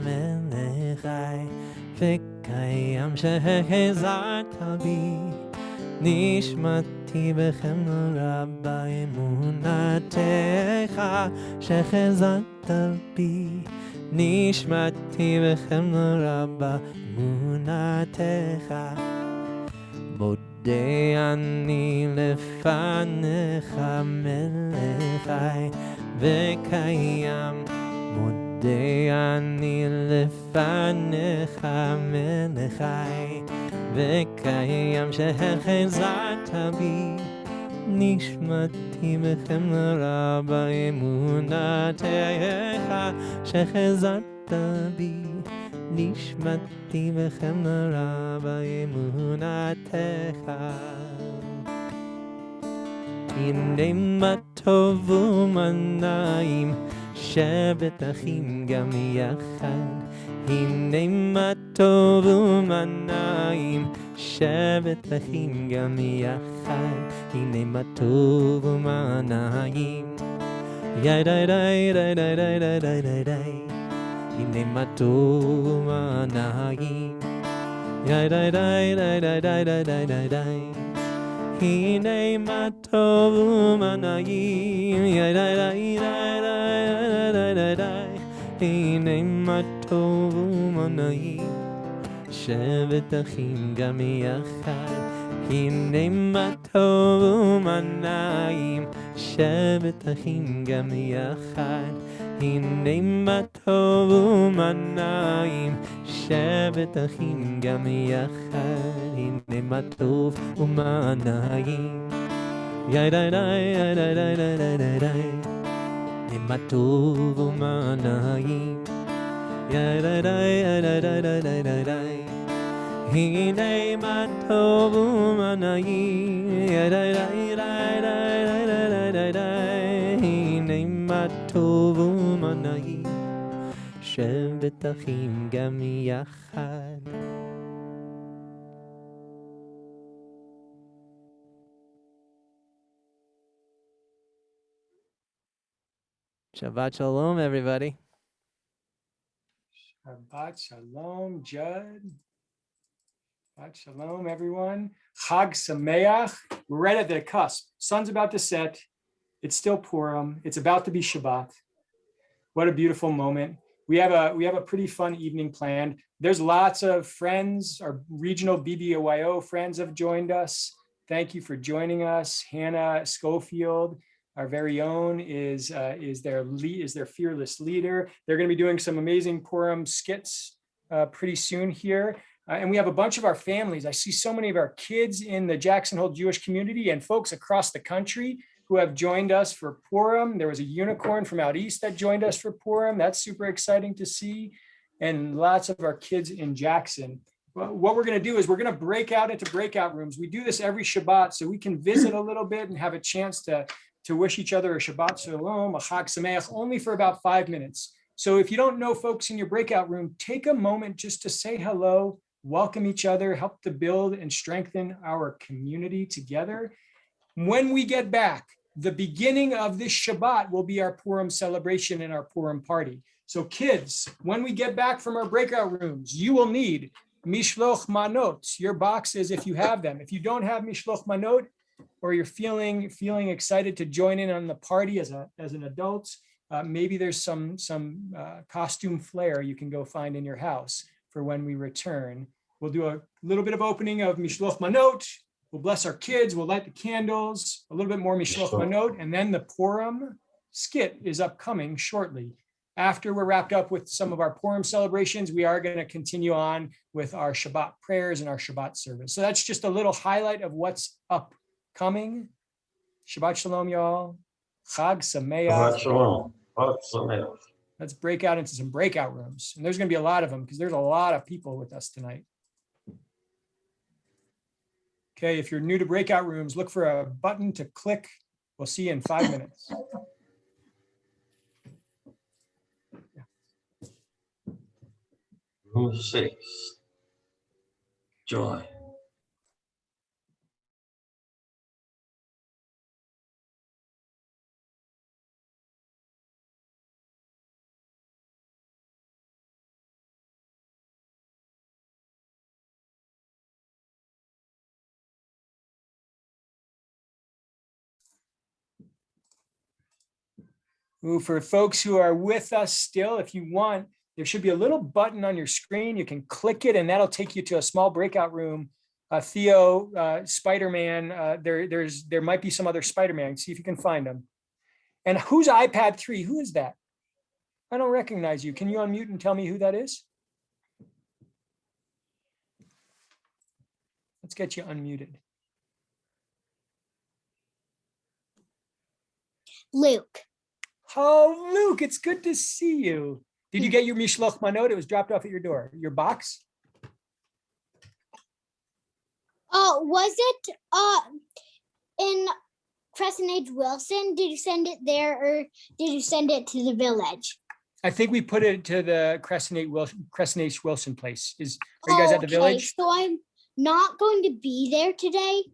מלך חי וקיים שהחזרת בי נשמתי בחמלה באמונתך שחזרת בי נשמתי בחמלה באמונתך מודה אני לפניך מלך חי וקיים מודה אני לפניך מלך חי וקיים שהחזרת בי נשמתי בחמלה באמונתך שחזרת בי נשמתי בחמלה באמונתך הנה מה טוב ומה נעים שבת אחים גם יחד הנה מה טוב ומה נעים שבת אחים גם יחד הנה מה טוב ומה נעים די די די די די די די די די די הנה מה טוב ומה נעים די די די די די די די די די די הנה מה טוב ומה נעים די די די די די די די הנה מה טוב ומה נעים שבת אחים גם יחד הנה מה טוב ומה נעים שבת אחים גם יחד הנה מה טוב ומה נעים שבת אחים גם יחד הנה מה טוב ומה נעים די די די די די די די די די הנה מה טוב ומה נעים די די די די די די די די די הנה מה טוב ומה נעים די די די די די די די די הנה מה טוב ומה נעים שבת אחים גם יחד Shabbat Shalom, everybody. Shabbat Shalom, Judd. Shabbat Shalom, everyone. Chag Sameach. We're right at the cusp. Sun's about to set. It's still Purim. It's about to be Shabbat. What a beautiful moment. We have a pretty fun evening planned. There's lots of friends. Our regional BBOYO friends have joined us. Thank you for joining us. Hannah Schofield, our very own, is their fearless leader. They're going to be doing some amazing Purim skits pretty soon here. And we have a bunch of our families. I see so many of our kids in the Jackson Hole Jewish community and folks across the country who have joined us for Purim. There was a unicorn from out east that joined us for Purim. That's super exciting to see. And lots of our kids in Jackson. Well, what we're going to do is we're going to break out into breakout rooms. We do this every Shabbat so we can visit a little bit and have a chance to wish each other a Shabbat Shalom, a Chag Sameach, only for about 5 minutes. So if you don't know folks in your breakout room, take a moment just to say hello, welcome each other, help to build and strengthen our community together. When we get back, the beginning of this Shabbat will be our Purim celebration and our Purim party. So kids, when we get back from our breakout rooms, you will need Mishloch Manot, your boxes if you have them. If you don't have Mishloch Manot, or you're feeling excited to join in on the party as an adult, maybe there's some costume flair you can go find in your house for when we return. We'll do a little bit of opening of Mishloch Manot. We'll bless our kids. We'll light the candles, a little bit more Mishloch Manot, and then the Purim skit is upcoming shortly. After we're wrapped up with some of our Purim celebrations, we are going to continue on with our Shabbat prayers and our Shabbat service. So that's just a little highlight of what's upcoming. Shabbat Shalom, y'all. Chag Sameach. Shabbat Shalom. Chag Sameach. Let's break out into some breakout rooms. And there's going to be a lot of them because there's a lot of people with us tonight. Okay, if you're new to breakout rooms, look for a button to click. We'll see you in 5 minutes. Room 6. Joy. Ooh, for folks who are with us still, if you want, there should be a little button on your screen. You can click it and that'll take you to a small breakout room. Theo, Spider-Man, there might be some other Spider-Man. See if you can find them. And who's iPad 3? Who is that? I don't recognize you. Can you unmute and tell me who that is? Let's get you unmuted. Luke. Oh, Luke, it's good to see you. Did you get your Mishloch Manot? It was dropped off at your door, your box? Was it in Crescent Age Wilson? Did you send it there or did you send it to the village? I think we put it to the Crescent H. Wilson place. Are you guys at the village? So I'm not going to be there today.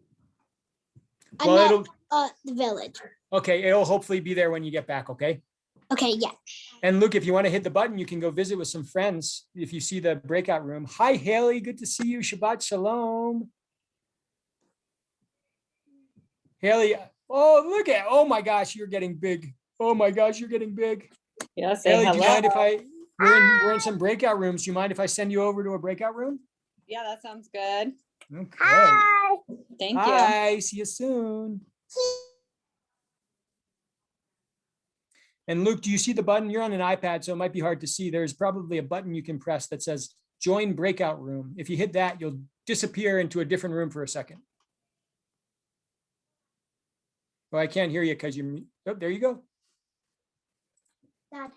I'm Well, at the village. okay, it'll hopefully be there when you get back, okay? Okay, yeah. And Luke, if you want to hit the button, you can go visit with some friends if you see the breakout room. Hi, Haley, good to see you. Shabbat Shalom. Haley, oh my gosh, you're getting big. Oh my gosh, you're getting big. Yeah, say Haley, do you hello. mind we're in some breakout rooms. Do you mind if I send you over to a breakout room? Yeah, that sounds good. Okay. Thank you. Hi, see you soon. And Luke, do you see the button? You're on an iPad, so it might be hard to see. There's probably a button you can press that says join breakout room. If you hit that, you'll disappear into a different room for a second. Oh, I can't hear you because there you go. Dad.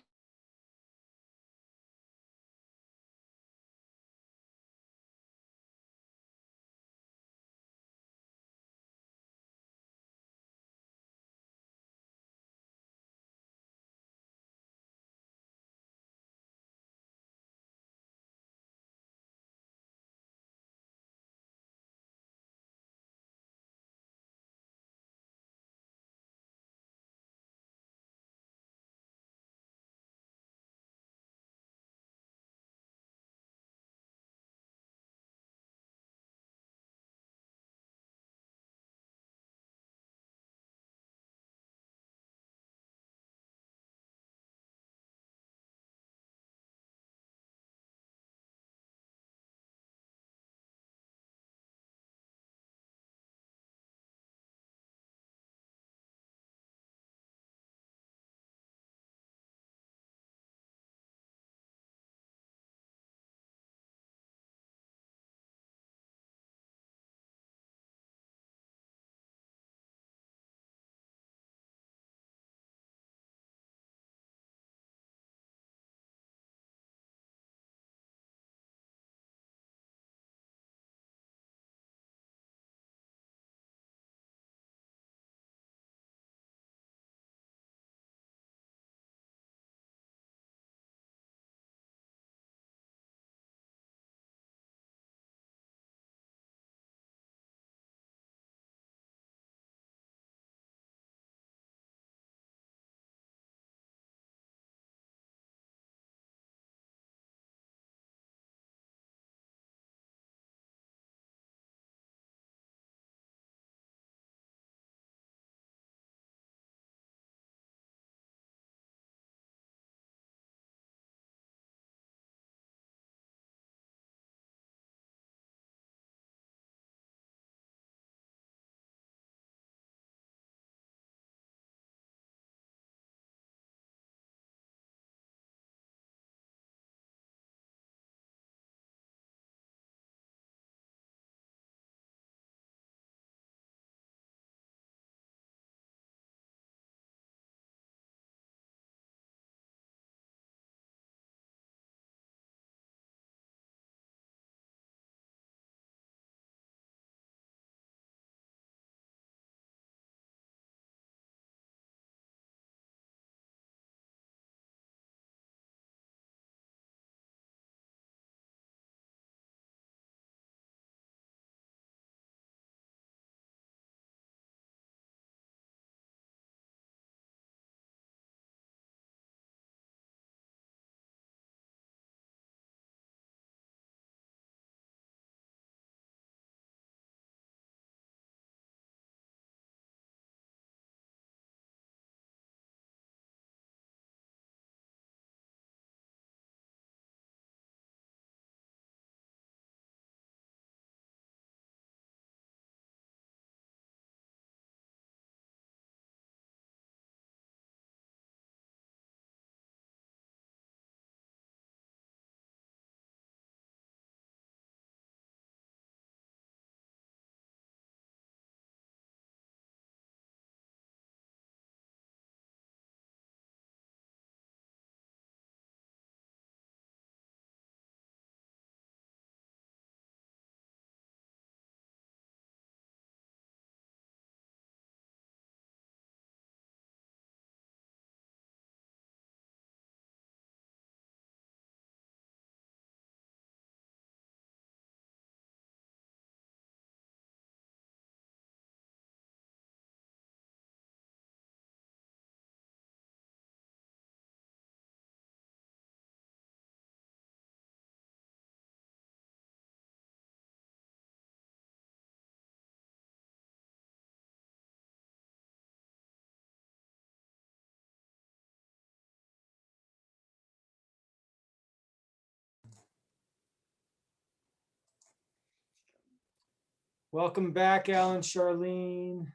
Welcome back, Alan, Charlene.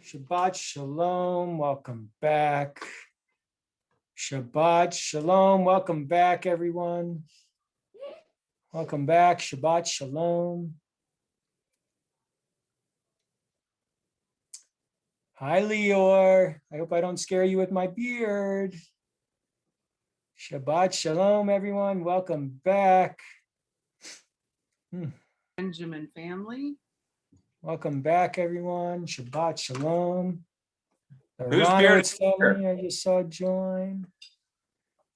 Shabbat Shalom, welcome back. Shabbat Shalom, welcome back, everyone. Welcome back, Shabbat Shalom. Hi, Lior. I hope I don't scare you with my beard. Shabbat Shalom, everyone. Welcome back. Benjamin family. Welcome back, everyone. Shabbat Shalom. The Whose beard Ranowitz is here? family I just saw join.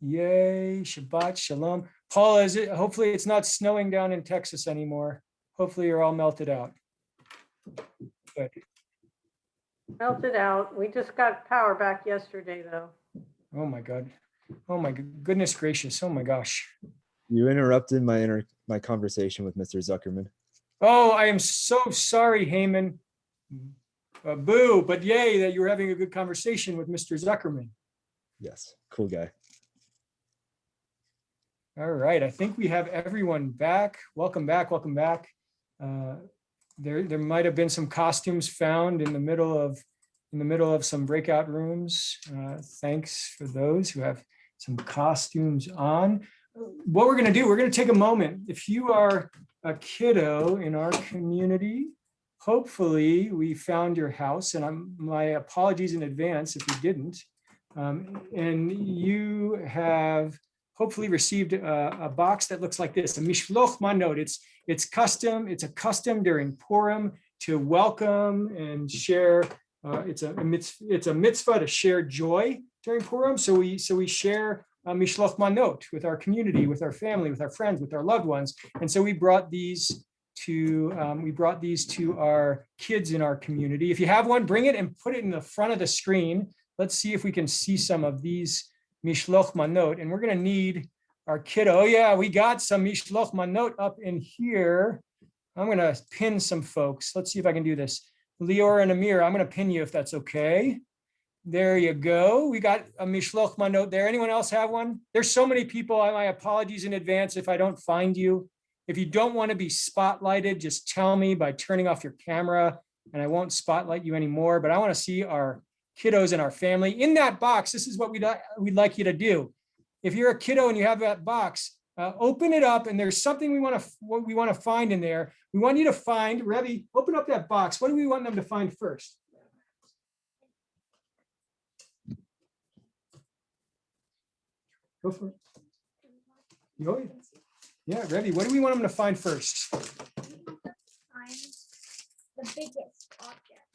Yay, Shabbat Shalom. Paula, hopefully it's not snowing down in Texas anymore. Hopefully you're all melted out. Good. Melted out. We just got power back yesterday, though. Oh my God. Oh my goodness gracious. Oh my gosh. You interrupted my conversation with Mr. Zuckerman. Oh, I am so sorry, Heyman. Boo, but yay that you were having a good conversation with Mr. Zuckerman. Yes, cool guy. All right, I think we have everyone back. Welcome back, welcome back. There might have been some costumes found in the middle of some breakout rooms. Thanks for those who have some costumes on. What we're gonna do, we're gonna take a moment. If you are a kiddo in our community, hopefully we found your house, and my apologies in advance if you didn't. And you have hopefully received a box that looks like this, a mishloch manot. It's custom. It's a custom during Purim to welcome and share. It's a mitzvah to share joy during Purim. So we share mishloch manot with our community, with our family, with our friends, with our loved ones. And so we brought these to our kids in our community. If you have one, bring it and put it in the front of the screen. Let's see if we can see some of these mishloch manot. And we're going to need our kiddo. Oh yeah, we got some mishloch manot up in here. I'm going to pin some folks. Let's see if I can do this. Lior and Amir, I'm going to pin you if that's okay. There you go. We got a mishloch manot there. Anyone else have one? There's so many people. My apologies in advance if I don't find you. If you don't want to be spotlighted, just tell me by turning off your camera and I won't spotlight you anymore. But I want to see our kiddos and our family in that box. This is what we'd like you to do. If you're a kiddo and you have that box, open it up and there's something we want to find in there. We want you to find, Rebbe, open up that box. What do we want them to find first? Go for it. Go. Yeah, Rebbe, what do we want them to find first? Find the biggest object.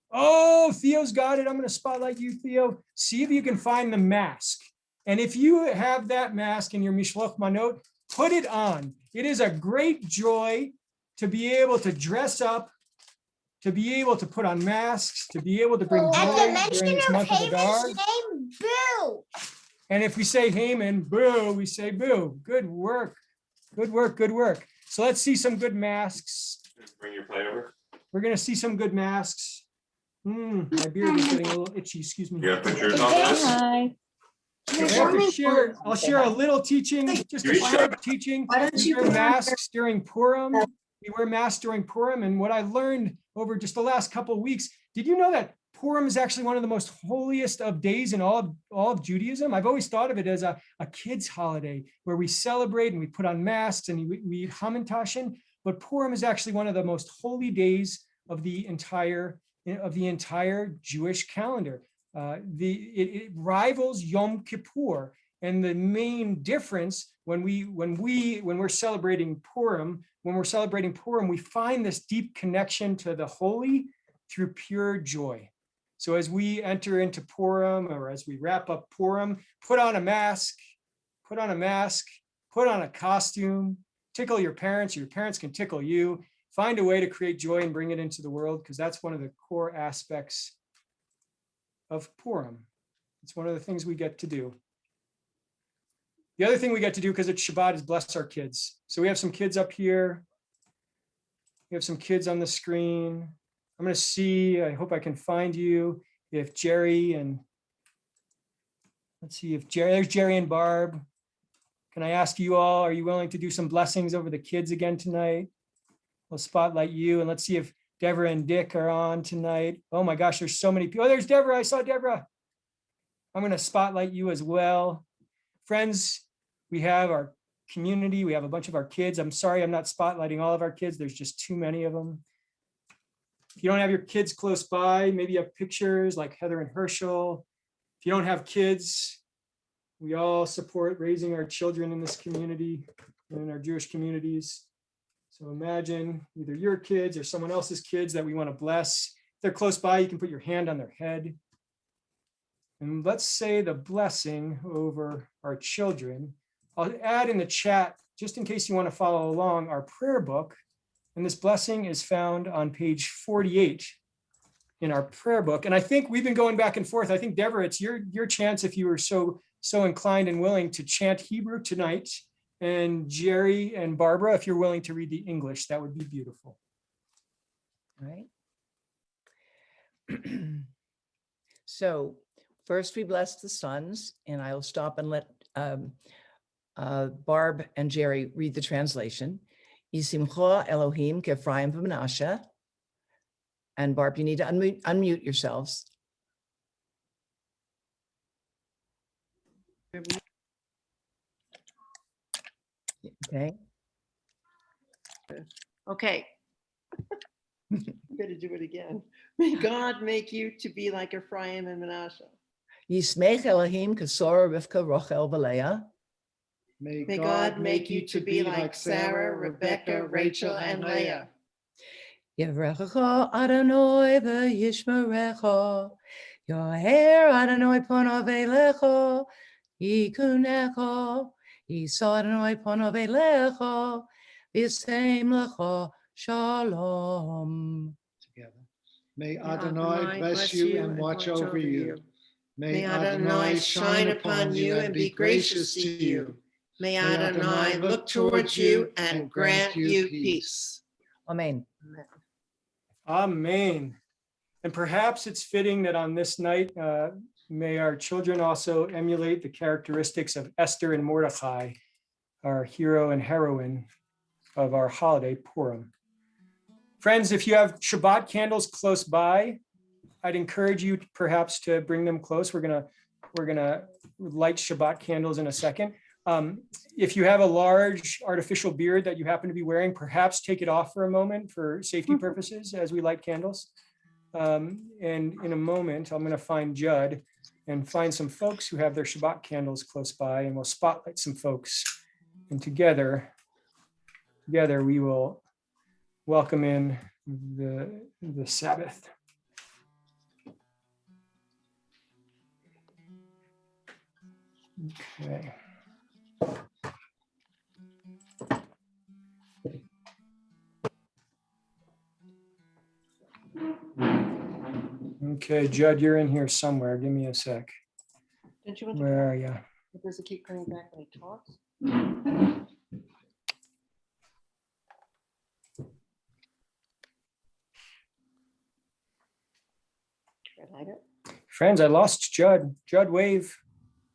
Oh, Theo's got it. I'm going to spotlight you, Theo. See if you can find the mask. And if you have that mask in your mishloch manot, put it on. It is a great joy to be able to dress up, to be able to put on masks, to be able to bring joy during this month of Adar. Name, Boo. And if we say Haman, boo, we say boo. Good work. Good work. Good work. So let's see some good masks. Bring your plate over. We're going to see some good masks. My beard is getting a little itchy. Excuse me. You gotta put yours on this. Hi. I'll share a little teaching, just a short teaching. We wear masks during Purim. We wear masks during Purim. And what I learned over just the last couple of weeks, did you know that Purim is actually one of the most holiest of days in all of Judaism? I've always thought of it as a kid's holiday where we celebrate and we put on masks and we eat hamantashen. But Purim is actually one of the most holy days of the entire Jewish calendar. It rivals Yom Kippur, and the main difference when we're celebrating Purim, we find this deep connection to the holy through pure joy. So as we enter into Purim, or as we wrap up Purim, put on a mask, put on a costume, tickle your parents can tickle you. Find a way to create joy and bring it into the world, because that's one of the core aspects of Purim. It's one of the things we get to do. The other thing we get to do, because it's Shabbat, is bless our kids. So we have some kids up here. We have some kids on the screen. I'm going to see, I hope I can find you. If Jerry and, let's see if there's Jerry and Barb. Can I ask you all, are you willing to do some blessings over the kids again tonight? we'll spotlight you, and let's see if Deborah and Dick are on tonight. Oh my gosh, there's so many people. Oh, there's Deborah. I saw Deborah. I'm going to spotlight you as well. Friends, we have our community. We have a bunch of our kids. I'm sorry I'm not spotlighting all of our kids. There's just too many of them. If you don't have your kids close by, maybe you have pictures like Heather and Herschel. If you don't have kids, we all support raising our children in this community and in our Jewish communities. So imagine either your kids or someone else's kids that we want to bless. If they're close by, you can put your hand on their head. And let's say the blessing over our children. I'll add in the chat, just in case you want to follow along, our prayer book. And this blessing is found on page 48 in our prayer book. And I think we've been going back and forth. I think, Deborah, it's your chance, if you were so inclined and willing, to chant Hebrew tonight. And Jerry and Barbara, if you're willing to read the English, that would be beautiful. All right. So first we bless the sons, and I'll stop and let Barb and Jerry read the translation. Yisimcha Elohim K'Ephraim v'Menashe. And Barb, you need to unmute yourselves. Okay. Okay. I'm going to do it again. May God make you to be like Ephraim and Manasseh. Yismech Elohim K'Sora Rivka Rochel V'Leah. May God make you to be like Sarah, Rebecca, Rachel, and Leah. Yivrechecha Adonai v'yishmerecha. Yoher Adonai ponav elecha. Yikunecha. Yisa Adonai ponav elecha. V'yisem lecha shalom. Together. May Adonai bless you and watch over you. May Adonai shine upon you and be gracious to you. May Adonai look towards you and grant you peace. Amen. Amen. And perhaps it's fitting that on this night, may our children also emulate the characteristics of Esther and Mordecai, our hero and heroine of our holiday, Purim. Friends, if you have Shabbat candles close by, I'd encourage you perhaps to bring them close. We're gonna light Shabbat candles in a second. If you have a large artificial beard that you happen to be wearing, perhaps take it off for a moment for safety purposes as we light candles. And in a moment, I'm going to find Judd and find some folks who have their Shabbat candles close by, and we'll spotlight some folks. And together we will welcome in the Sabbath. Okay. Okay, Judd, you're in here somewhere. Give me a sec. Don't you want to? Where are you? Does it keep coming back when he talks? Friends, I lost Judd. Judd, wave.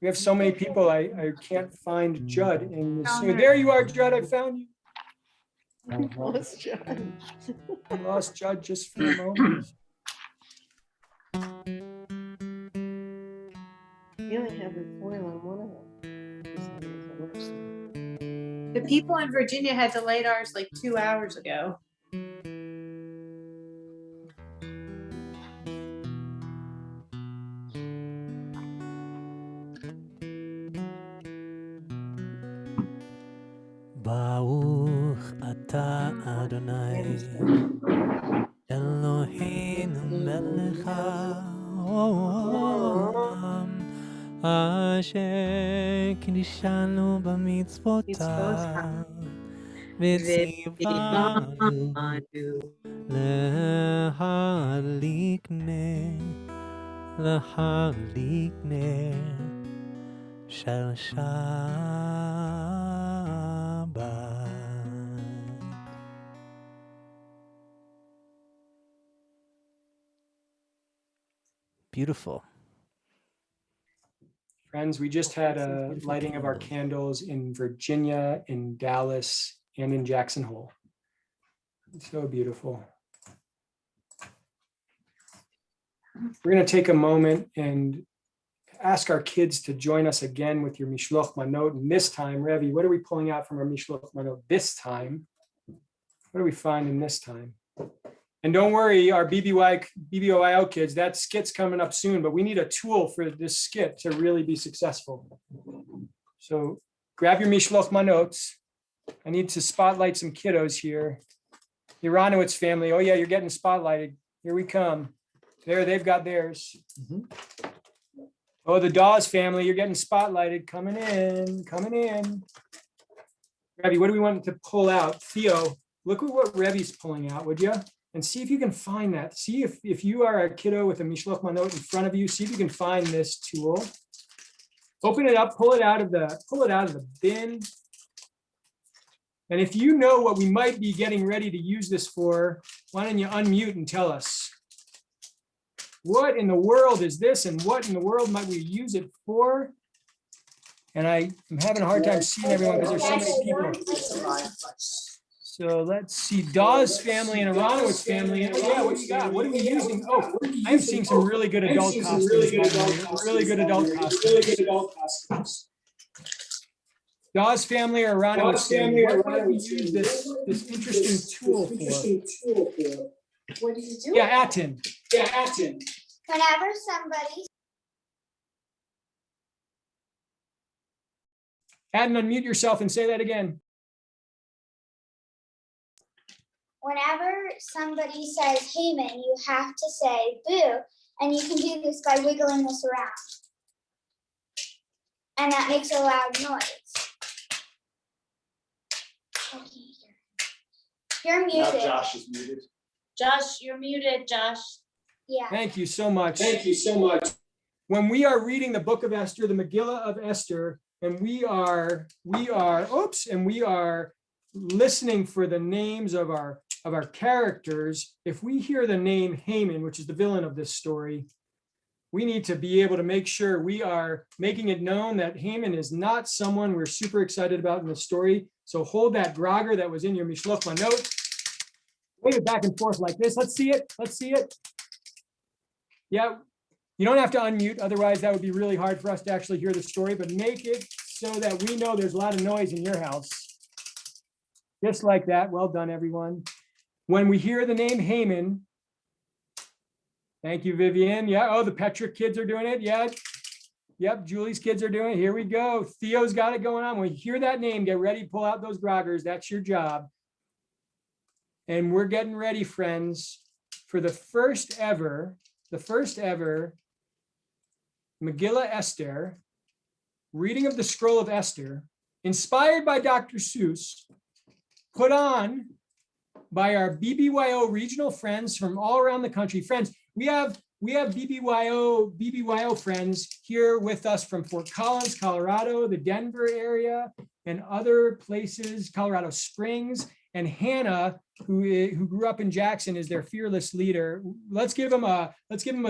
We have so many people. I can't find Judd in this. There you are, Judd. I found you. Lost Judd. I lost Judd just for a moment. We only have the foil on one of them. The people in Virginia had delayed ours like 2 hours ago. Baruch atah Adonai Eloheinu melech haolam asher kiddushanu b'mitzvotav v'tzivanu להדליק נר של Shabbat. Beautiful. Friends, we just had a lighting of our candles in Virginia, in Dallas, and in Jackson Hole. So beautiful. We're going to take a moment and ask our kids to join us again with your Mishloach Manot. And this time, Revi, what are we pulling out from our Mishloach Manot this time? What are we finding this time? And don't worry, our BBYO kids, that skit's coming up soon, but we need a tool for this skit to really be successful. So grab your Mishloach Manots. I need to spotlight some kiddos here. The Aronowitz family, oh yeah, you're getting spotlighted. Here we come. There, they've got theirs. Oh, the Dawes family, you're getting spotlighted. Coming in, coming in. Revi, what do we want to pull out? Theo, look at what Revi's pulling out, would you? And see if you can find that. See if you are a kiddo with a Mishloach Manot in front of you, see if you can find this tool. Open it up, pull it out of the bin. And if you know what we might be getting ready to use this for, why don't you unmute and tell us? What in the world is this, and what in the world might we use it for? And I'm having a hard time seeing everyone because there's so many people. So let's see, Dawes family and Aronowitz family. Oh yeah, what do you got? What are we using? Oh, I'm seeing some really good adult costumes. Really good adult costumes. Dawes family or Aronowitz family, what do we use this interesting tool for? What did you do? Yeah, Atin. Whenever somebody Atin, unmute yourself and say that again. Whenever somebody says Haman, you have to say boo, and you can do this by wiggling this around. And that makes a loud noise. You're muted. Now Josh is muted. Josh, you're muted, Josh. Yeah. Thank you so much. When we are reading the book of Esther, the Megillah of Esther, and we are listening for the names of our characters, if we hear the name Haman, which is the villain of this story, we need to be able to make sure we are making it known that Haman is not someone we're super excited about in the story. So hold that grogger that was in your Mishloach Manot. Wave it back and forth like this. Let's see it. Yeah, you don't have to unmute. Otherwise, that would be really hard for us to actually hear the story, but make it so that we know there's a lot of noise in your house. Just like that. Well done, everyone. When we hear the name Haman, thank you, Vivian. Yeah. Oh, the Petrick kids are doing it. Yeah. Yep. Julie's kids are doing it. Here we go. Theo's got it going on. When you hear that name, get ready, pull out those groggers. That's your job. And we're getting ready, friends, for the first ever Megillah Esther, reading of the scroll of Esther, inspired by Dr. Seuss, put on by our BBYO regional friends from all around the country. Friends, we have BBYO friends here with us from Fort Collins, Colorado, the Denver area, and other places, Colorado Springs. And Hannah, who grew up in Jackson, is their fearless leader. Let's give them a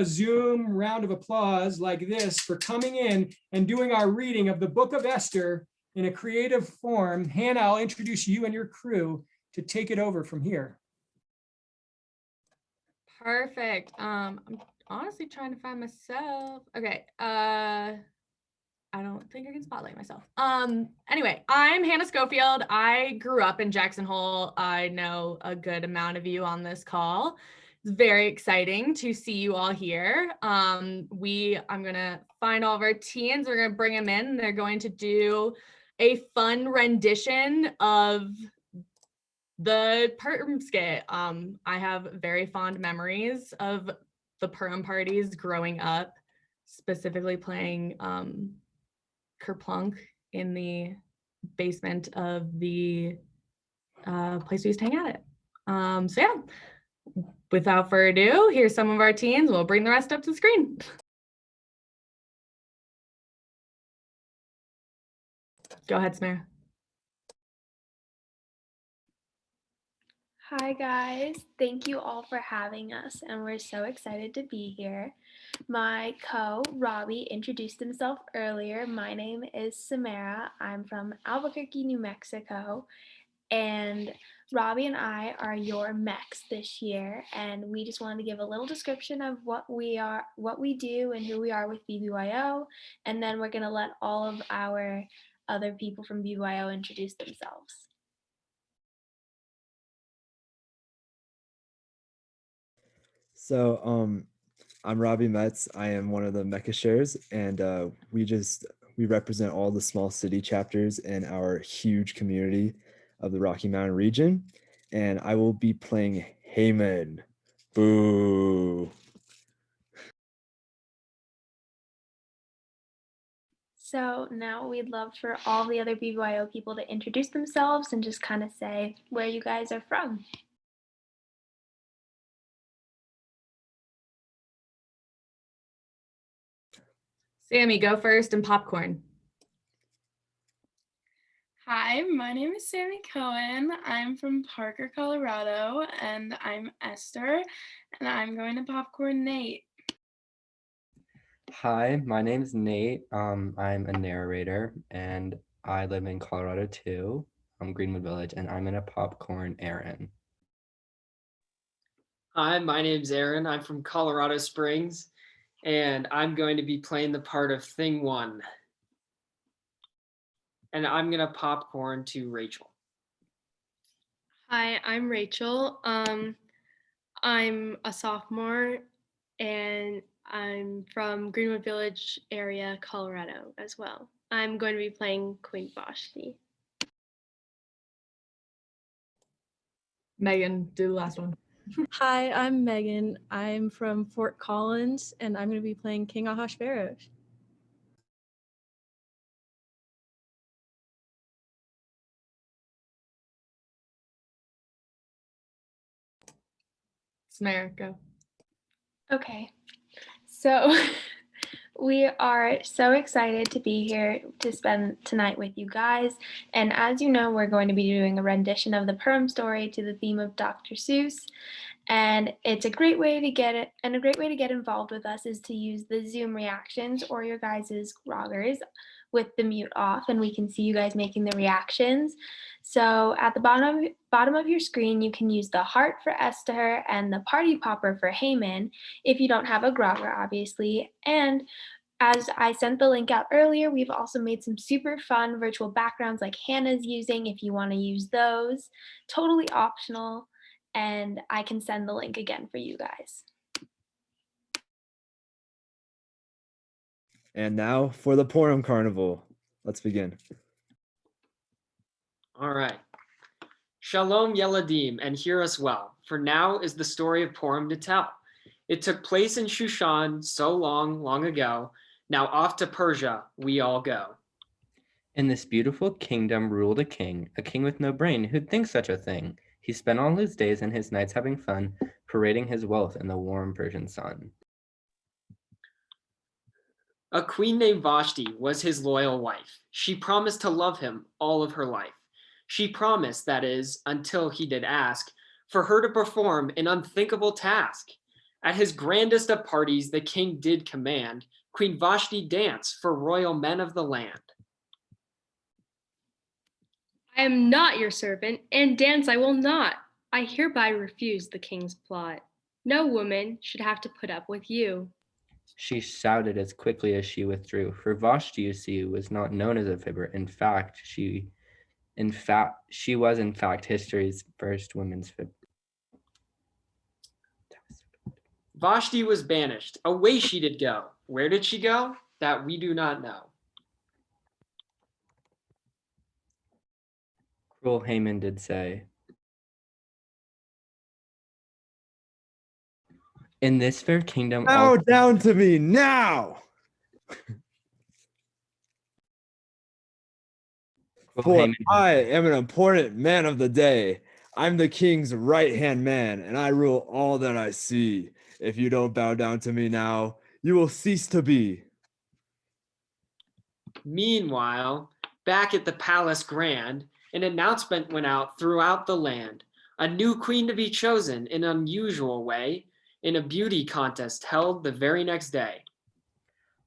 Zoom round of applause like this for coming in and doing our reading of the book of Esther in a creative form. Hannah, I'll introduce you and your crew to take it over from here. Perfect. I'm honestly trying to find myself. Okay. I don't think I can spotlight myself. Anyway, I'm Hannah Schofield. I grew up in Jackson Hole. I know a good amount of you on this call. It's very exciting to see you all here. I'm gonna find all of our teens. We're gonna bring them in. They're going to do a fun rendition of the Purim skit. I have very fond memories of the Purim parties growing up, specifically playing Kerplunk in the basement of the place we used to hang out at. So yeah, without further ado, here's some of our teens. We'll bring the rest up to the screen. Go ahead, Samara. Hi guys, thank you all for having us, and we're so excited to be here. My Robbie introduced himself earlier. My name is Samara. I'm from Albuquerque, New Mexico, And Robbie and I are your mechs this year, and we just wanted to give a little description of what we are, what we do, and who we are with BBYO, and then we're going to let all of our other people from BBYO introduce themselves. So I'm Robbie Metz. I am one of the Mechashers, and we represent all the small city chapters in our huge community of the Rocky Mountain region. And I will be playing Heyman. Boo. So now we'd love for all the other BBYO people to introduce themselves and just kind of say where you guys are from. Sammy, go first, and popcorn. Hi, my name is Sammy Cohen. I'm from Parker, Colorado, and I'm Esther, and I'm going to popcorn Nate. Hi, my name's Nate. I'm a narrator and I live in Colorado too. I'm Greenwood Village, and I'm in a popcorn Aaron. Hi, my name's Aaron. I'm from Colorado Springs, and I'm going to be playing the part of Thing One. And I'm gonna popcorn to Rachel. Hi, I'm Rachel. I'm a sophomore, and I'm from Greenwood Village area, Colorado as well. I'm going to be playing Queen Vashti. Megan, do the last one. Hi, I'm Megan. I'm from Fort Collins, and I'm going to be playing King Ahasuerus. Samara, go. Okay, so we are so excited to be here to spend tonight with you guys. And as you know, we're going to be doing a rendition of the Purim story to the theme of Dr. Seuss. And it's a great way to get it, and a great way to get involved with us is to use the Zoom reactions or your guys' groggers with the mute off, and we can see you guys making the reactions. So at the bottom of your screen, you can use the heart for Esther and the party popper for Haman if you don't have a grogger, obviously. And as I sent the link out earlier, we've also made some super fun virtual backgrounds like Hannah's using if you want to use those. Totally optional, and I can send the link again for you guys. And now for the Purim Carnival. Let's begin. All right. Shalom Yeladim, and hear us well, for now is the story of Purim to tell. It took place in Shushan so long, long ago. Now off to Persia we all go. In this beautiful kingdom ruled a king with no brain. Who'd think such a thing? He spent all his days and his nights having fun, parading his wealth in the warm Persian sun. A queen named Vashti was his loyal wife. She promised to love him all of her life. She promised, that is, until he did ask, for her to perform an unthinkable task. At his grandest of parties, the king did command Queen Vashti dance for royal men of the land. I am not your servant, and dance I will not. I hereby refuse the king's plot. No woman should have to put up with you. She shouted as quickly as she withdrew, for Vashti, you see, was not known as a fibber. In fact, she was in fact history's first women's fibber. Vashti was banished. Away she did go. Where did she go? That we do not know. Cruel Haman did say, in this fair kingdom, Bow down to me now! For I am an important man of the day. I'm the king's right-hand man, and I rule all that I see. If you don't bow down to me now, you will cease to be. Meanwhile, back at the palace grand, an announcement went out throughout the land. A new queen to be chosen in an unusual way, in a beauty contest held the very next day.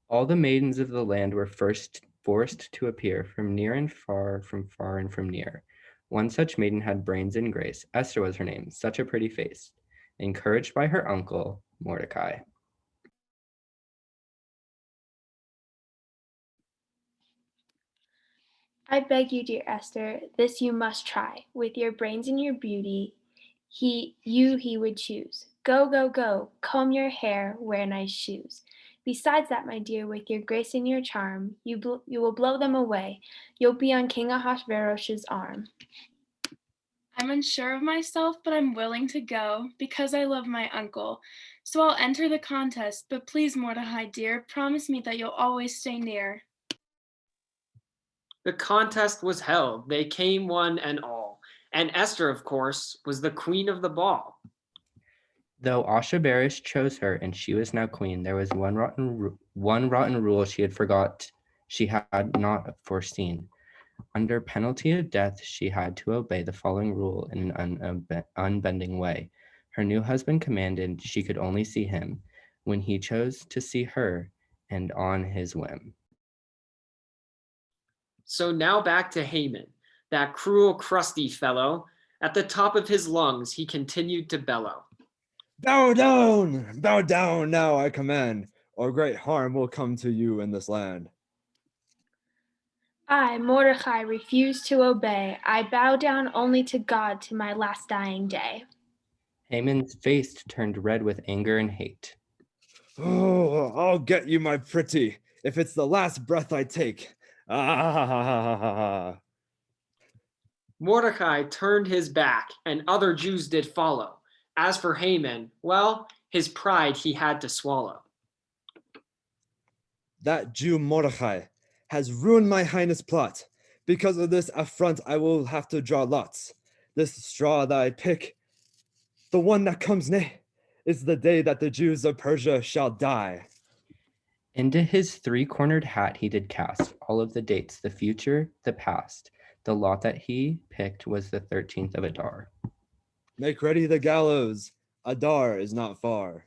All the maidens of the land were first forced to appear from near and far and from near. One such maiden had brains and grace. Esther was her name, such a pretty face. Encouraged by her uncle, Mordecai. I beg you, dear Esther, this you must try. With your brains and your beauty, he would choose. Go, go, go, comb your hair, wear nice shoes. Besides that, my dear, with your grace and your charm, you will blow them away. You'll be on King Ahasuerus's arm. I'm unsure of myself, but I'm willing to go because I love my uncle. So I'll enter the contest, but please, Mordecai dear, promise me that you'll always stay near. The contest was held. They came one and all. And Esther, of course, was the queen of the ball. Though Ahasuerus chose her and she was now queen, there was one rotten rule she had not foreseen. Under penalty of death, she had to obey the following rule in an unbending way. Her new husband commanded she could only see him when he chose to see her and on his whim. So now back to Haman, that cruel, crusty fellow. At the top of his lungs, he continued to bellow. Bow down now, I command, or great harm will come to you in this land. I, Mordecai, refuse to obey. I bow down only to God to my last dying day. Haman's face turned red with anger and hate. Oh, I'll get you, my pretty, if it's the last breath I take. Ah. Mordecai turned his back, and other Jews did follow. As for Haman, well, his pride he had to swallow. That Jew Mordecai has ruined my highness' plot. Because of this affront, I will have to draw lots. This straw that I pick, the one that comes nay, is the day that the Jews of Persia shall die. Into his three-cornered hat he did cast all of the dates, the future, the past. The lot that he picked was the 13th of Adar. Make ready the gallows. Adar is not far.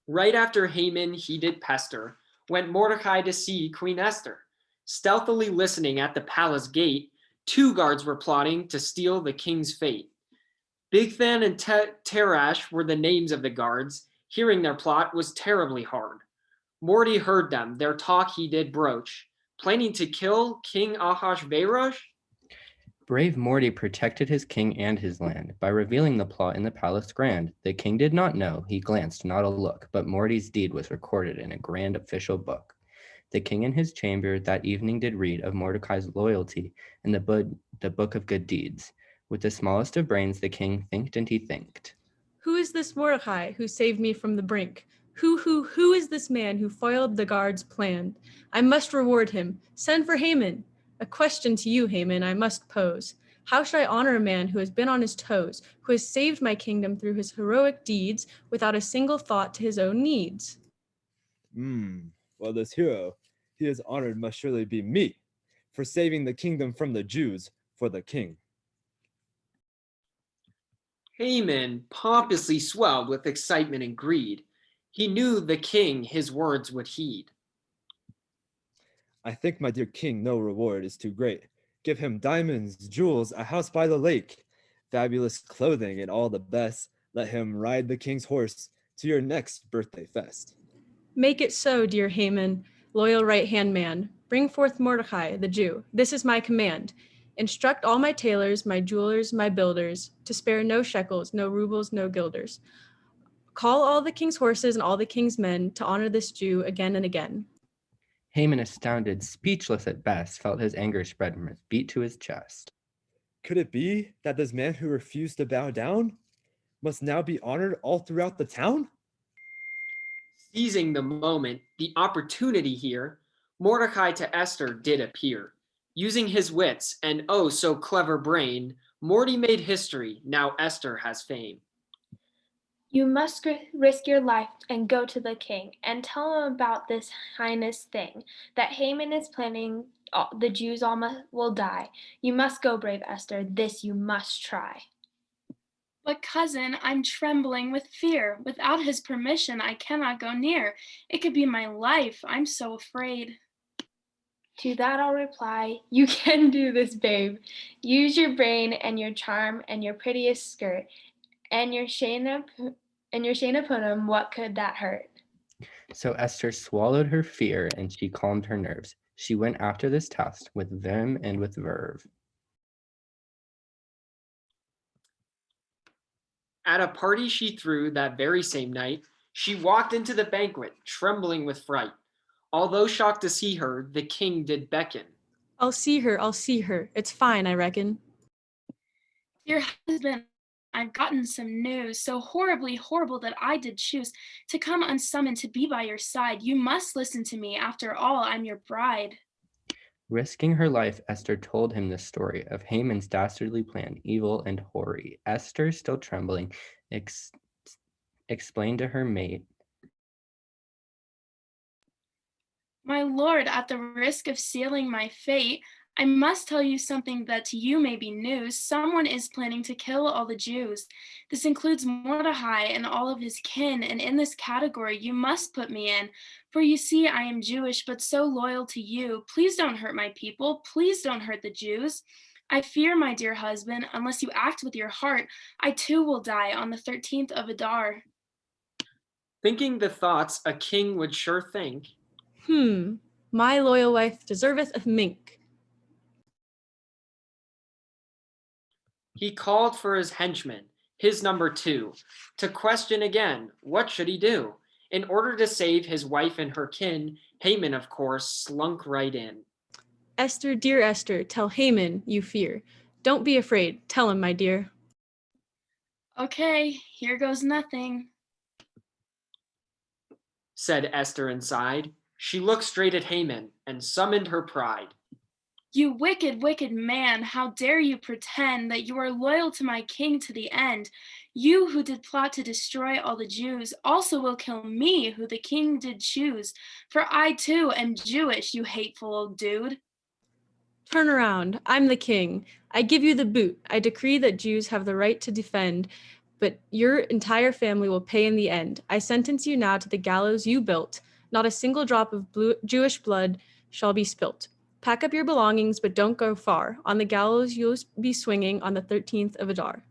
Right after Haman he did pester, went Mordecai to see Queen Esther. Stealthily listening at the palace gate, 2 guards were plotting to steal the king's fate. Bigthan and Teresh were the names of the guards. Hearing their plot was terribly hard. Morty heard them, their talk he did broach, planning to kill King Ahasuerus. Brave Morty protected his king and his land by revealing the plot in the palace grand. The king did not know, he glanced not a look, but Morty's deed was recorded in a grand official book. The king in his chamber that evening did read of Mordecai's loyalty in the book of good deeds. With the smallest of brains, the king thinked and he thinked. Who is this Mordecai who saved me from the brink? Who is this man who foiled the guard's plan? I must reward him. Send for Haman. A question to you, Haman, I must pose. How should I honor a man who has been on his toes, who has saved my kingdom through his heroic deeds without a single thought to his own needs? Well, this hero, he is honored must surely be me, for saving the kingdom from the Jews for the king. Haman pompously swelled with excitement and greed. He knew the king his words would heed. I think, my dear king, no reward is too great. Give him diamonds, jewels, a house by the lake, fabulous clothing, and all the best. Let him ride the king's horse to your next birthday fest. Make it so, dear Haman, loyal right-hand man. Bring forth Mordecai, the Jew. This is my command. Instruct all my tailors, my jewelers, my builders, to spare no shekels, no rubles, no guilders. Call all the king's horses and all the king's men to honor this Jew again and again. Haman, astounded, speechless at best, felt his anger spread from his beat to his chest. Could it be that this man who refused to bow down must now be honored all throughout the town? Seizing the moment, the opportunity here, Mordecai to Esther did appear. Using his wits and oh so clever brain, Morty made history, now Esther has fame. You must risk your life and go to the king and tell him about this heinous thing, that Haman is planning the Jews all will die. You must go, brave Esther, this you must try. But cousin, I'm trembling with fear. Without his permission, I cannot go near. It could be my life. I'm so afraid. To that I'll reply, you can do this, babe. Use your brain and your charm and your prettiest skirt and your Shayna Punim, what could that hurt? So Esther swallowed her fear and she calmed her nerves. She went after this task with vim and with verve. At a party she threw that very same night, she walked into the banquet, trembling with fright. Although shocked to see her, the king did beckon. I'll see her, I'll see her. It's fine, I reckon. Dear husband, I've gotten some news, so horribly horrible that I did choose to come unsummoned to be by your side. You must listen to me. After all, I'm your bride. Risking her life, Esther told him the story of Haman's dastardly plan, evil and hoary. Esther, still trembling, explained to her mate, My lord, at the risk of sealing my fate, I must tell you something that to you may be news. Someone is planning to kill all the Jews. This includes Mordecai and all of his kin, and in this category you must put me in. For you see, I am Jewish, but so loyal to you. Please don't hurt my people. Please don't hurt the Jews. I fear, my dear husband, unless you act with your heart, I too will die on the 13th of Adar. Thinking the thoughts a king would sure think, My loyal wife deserveth a mink. he called for his henchman, his number 2, to question again, what should he do? In order to save his wife and her kin, Haman, of course, slunk right in. Esther, dear Esther, tell Haman you fear. Don't be afraid. Tell him, my dear. Okay, here goes nothing, said Esther inside. She looked straight at Haman and summoned her pride. You wicked, wicked man, how dare you pretend that you are loyal to my king to the end? You who did plot to destroy all the Jews also will kill me, who the king did choose. For I too am Jewish, you hateful old dude. Turn around. I'm the king. I give you the boot. I decree that Jews have the right to defend, but your entire family will pay in the end. I sentence you now to the gallows you built. Not a single drop of Jewish blood shall be spilt. Pack up your belongings, but don't go far. On the gallows you'll be swinging on the 13th of Adar.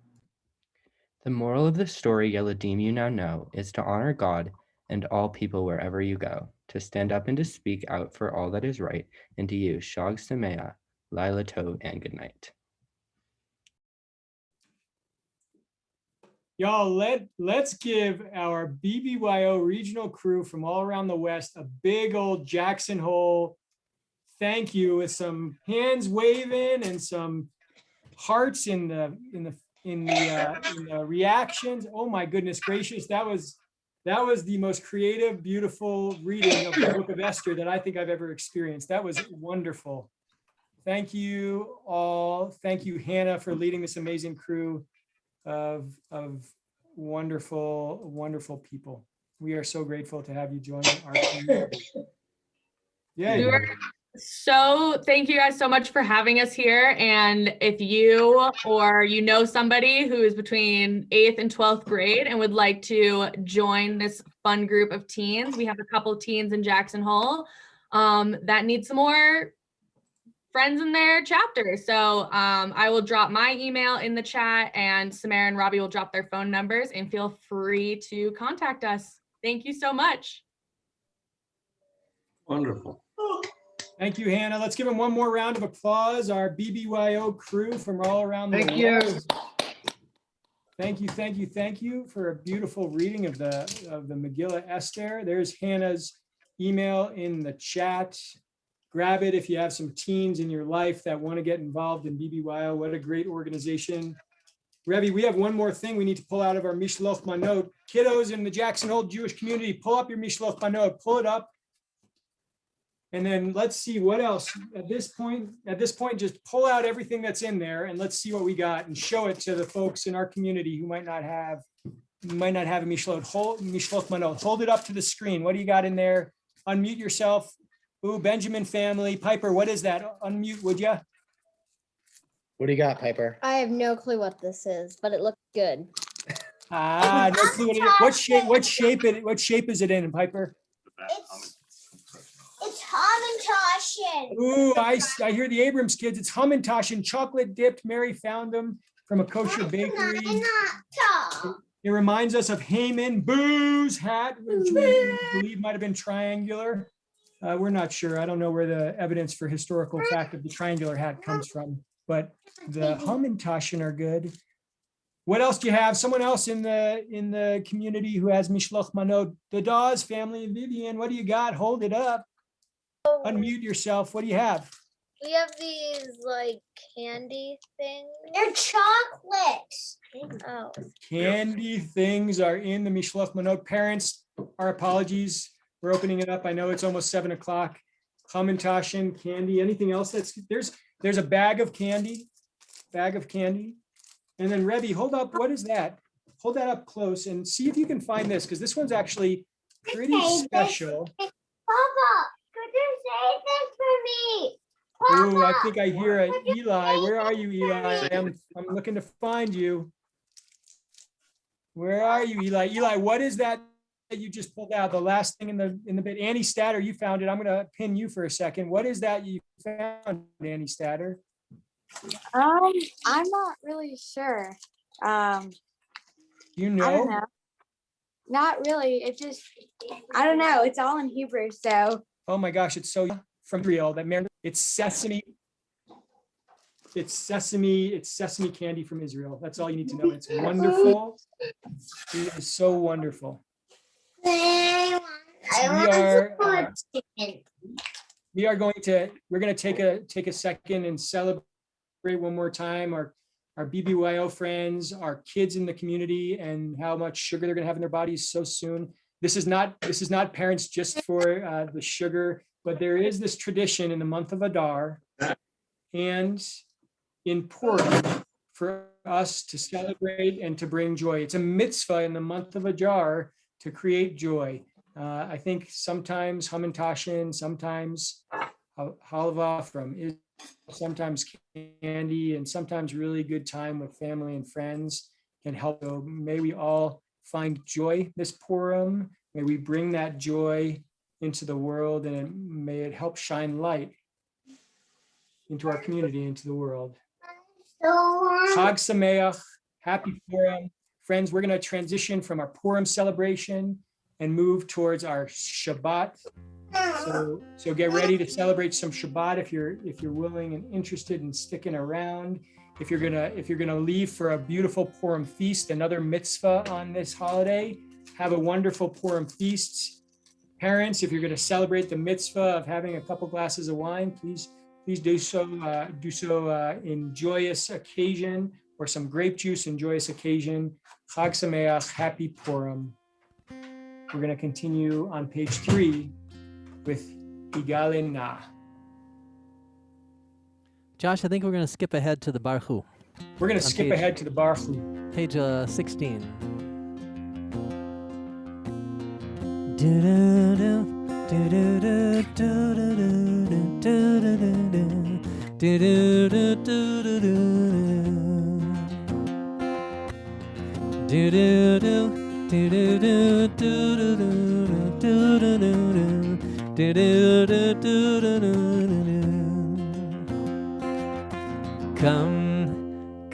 the moral of the story, Yeladim, you now know, is to honor God and all people wherever you go, to stand up and to speak out for all that is right, and to you, Shag Sameach, Lila Tov, and good night. Y'all, let's give our BBYO regional crew from all around the West a big old Jackson Hole thank you with some hands waving and some hearts in the reactions. Oh my goodness gracious, that was the most creative, beautiful reading of the Book of Esther that I think I've ever experienced. That was wonderful. Thank you all. Thank you, Hannah, for leading this amazing crew of wonderful, wonderful people. We are so grateful to have you join our community. Yeah. So thank you guys so much for having us here. And if you or you know somebody who is between 8th and 12th grade and would like to join this fun group of teens, we have a couple of teens in Jackson Hole that need some more friends in their chapter. So I will drop my email in the chat, and Samara and Robbie will drop their phone numbers, and feel free to contact us. Thank you so much. Wonderful. Thank you, Hannah. Let's give them one more round of applause. Our BBYO crew from all around the Thank world. you. Thank you, thank you, thank you for a beautiful reading of the Megillah Esther. There's Hannah's email in the chat. Grab it if you have some teens in your life that want to get involved in BBYO. What a great organization. Revi, we have one more thing we need to pull out of our Mishloach Manot. Kiddos in the Jackson Hole Jewish community, pull up your Mishloach Manot, pull it up. And then let's see what else at this point, just pull out everything that's in there and let's see what we got and show it to the folks in our community who might not have a Mishloach Manot. Hold it up to the screen. What do you got in there? Unmute yourself. Ooh, Benjamin family. Piper, what is that? Unmute, would you? What do you got, Piper? I have no clue what this is, but it looks good. Ah, no clue what it is. What shape is it in, Piper? It's Hamantaschen. Ooh, I hear the Abrams kids. It's Hamantaschen, chocolate dipped. Mary found them from a kosher bakery. It reminds us of Haman Boo's hat, which we believe might have been triangular. We're not sure. I don't know where the evidence for historical fact of the triangular hat comes from, but the Hamantaschen are good. What else do you have? Someone else in the community who has Mishloch Manot? The Dawes family. Vivian, what do you got? Hold it up. Unmute yourself. What do you have? We have these like candy things. They're chocolates. Oh. Candy things are in the Mishloch Manot. Parents, our apologies. We're opening it up. I know it's almost 7 o'clock. Hamantaschen, candy, anything else there's a bag of candy. And then Rebbe, hold up. What is that? Hold that up close and see if you can find this, because this one's actually pretty special. Papa, could you say this for me? Oh, I think I hear it. Eli, where are you, Eli? I'm looking to find you. Where are you, Eli? Eli, what is that you just pulled out? The last thing in the bit. Annie Statter, you found it. I'm going to pin you for a second. What is that you found, Annie Statter? I'm not really sure. You know? I don't know. Not really. I don't know. It's all in Hebrew, so. Oh my gosh, it's so from Israel that it's sesame. It's sesame candy from Israel. That's all you need to know. It's wonderful. It is so wonderful. We're going to take a second and celebrate one more time our BBYO friends, our kids in the community, and how much sugar they're going to have in their bodies so soon. This is not parents just for the sugar, but there is this tradition in the month of Adar and in Purim for us to celebrate and to bring joy. It's a mitzvah in the month of Adar to create joy. I think sometimes Hamantaschen, sometimes halva from Israel, sometimes candy, and sometimes really good time with family and friends can help. So may we all find joy this Purim. May we bring that joy into the world, and may it help shine light into our community, into the world. Chag Sameach, happy Purim. Friends, we're going to transition from our Purim celebration and move towards our Shabbat. So get ready to celebrate some Shabbat if you're willing and interested in sticking around. If you're gonna leave for a beautiful Purim feast, another mitzvah on this holiday, have a wonderful Purim feast. Parents, if you're gonna celebrate the mitzvah of having a couple glasses of wine, please do so in joyous occasion, or some grape juice in joyous occasion. Chag Sameach, happy Purim. We're gonna continue on page 3 with Igale Na. Josh, I think we're going to skip ahead to the Baruch Hu. We're going to skip ahead to the Baruch Hu. Page 16.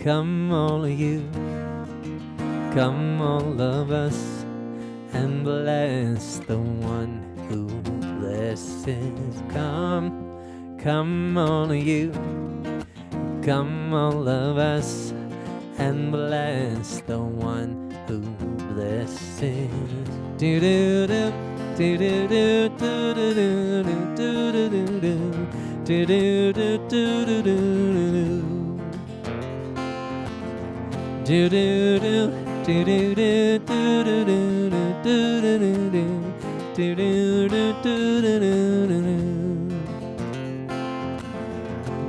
Come all of you, come all of us, and bless the one who blesses. Come all of you, come all of us, and bless the one who blesses. Do do do do do do do do do do do do do do do do. Do do do do do do do do do do do do do.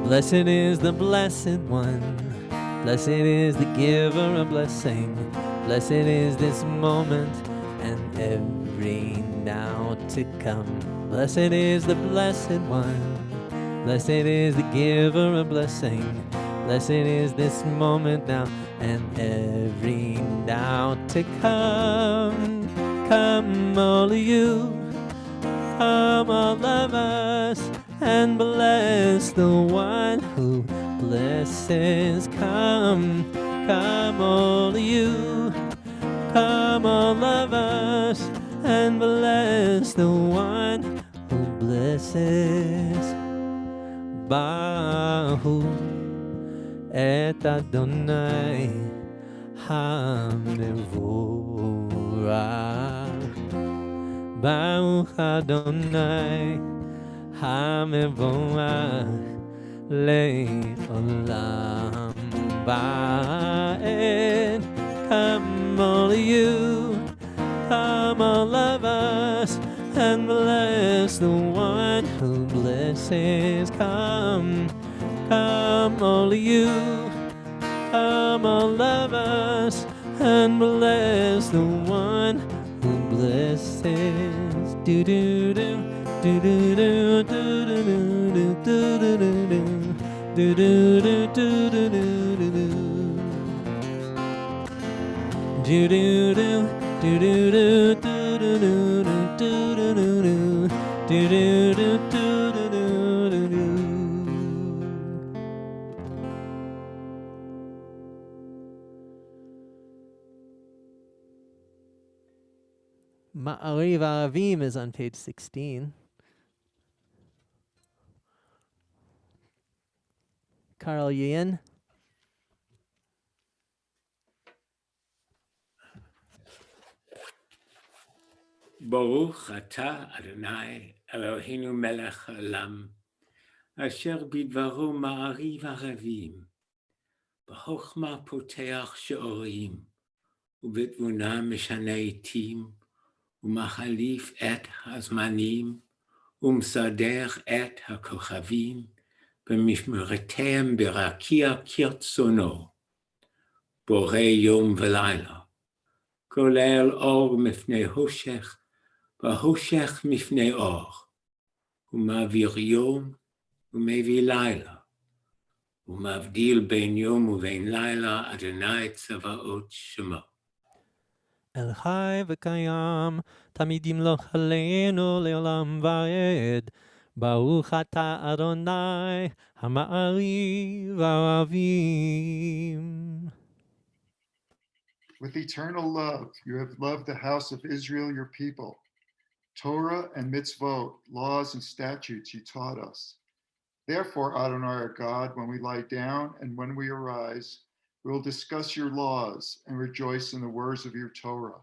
Blessed is the blessed one. Blessed is the giver of blessing. Blessed is this moment and every now to come. Blessed is the blessed one. Blessed is the giver of blessing. Blessed is this moment now and every now to come. Come all of you, Come all of us and bless the one who blesses. Come, come all of you. Come all of us and bless the one who blesses. Bahu et Adonai HaMevorach. Baruch Adonai HaMevorach Le'olam. Ba'ed. Come all of you, come all of us, and bless the one who blesses. Come, come all of you, come all of us, and bless the one who blesses. Do do do do do do do do do do do do do do do do. Do do do do do do do do do do do do. Ma'ariv Aravim is on page 16. Carl Yin. Baruch atah Adonai Eloheinu melech haolam, asher bidvaro ma'ariv aravim, b'chochma poteach she'orim, ובתבונה משנה עתים, ומחליף את הזמנים, ומסדר את הכוכבים, במשמרתם ברקיע כרצונו, בורא יום ולילה, כולל אור מפני חושך, והחושך מפני אור, ומעביר יום ומביא לילה, ומבדיל בין יום ובין לילה, אדוני צבאות שמו. אל חי וקיים, תמיד ימלוך עלינו לעולם ועד. ברוך אתה אדוני, המעריב ערבים. With eternal love, you have loved the house of Israel, your people. Torah and mitzvot, laws and statutes you taught us. Therefore, Adonai our God, when we lie down and when we arise, we will discuss your laws and rejoice in the words of your Torah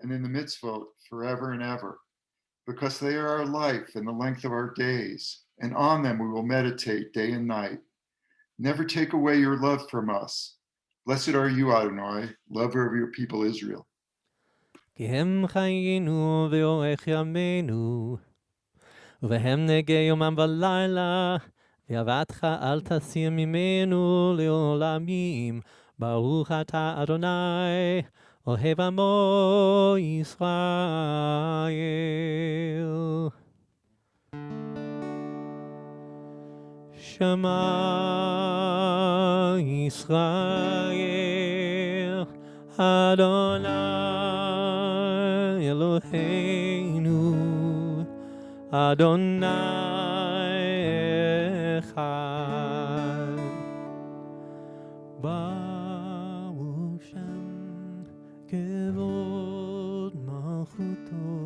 and in the mitzvot forever and ever, because they are our life and the length of our days, and on them we will meditate day and night. Never take away your love from us. Blessed are you, Adonai, lover of your people Israel. כי הם חיינו ואורך ימינו, ובהם נגע יומם ולילה, ויבטך אל תסיר ממנו לעולמים. ברוך אתה אדוני, אוהב עמו ישראל. שמע ישראל, אדוני אלוהינו, אדוני אחד. ברוך שם כבוד מלכותו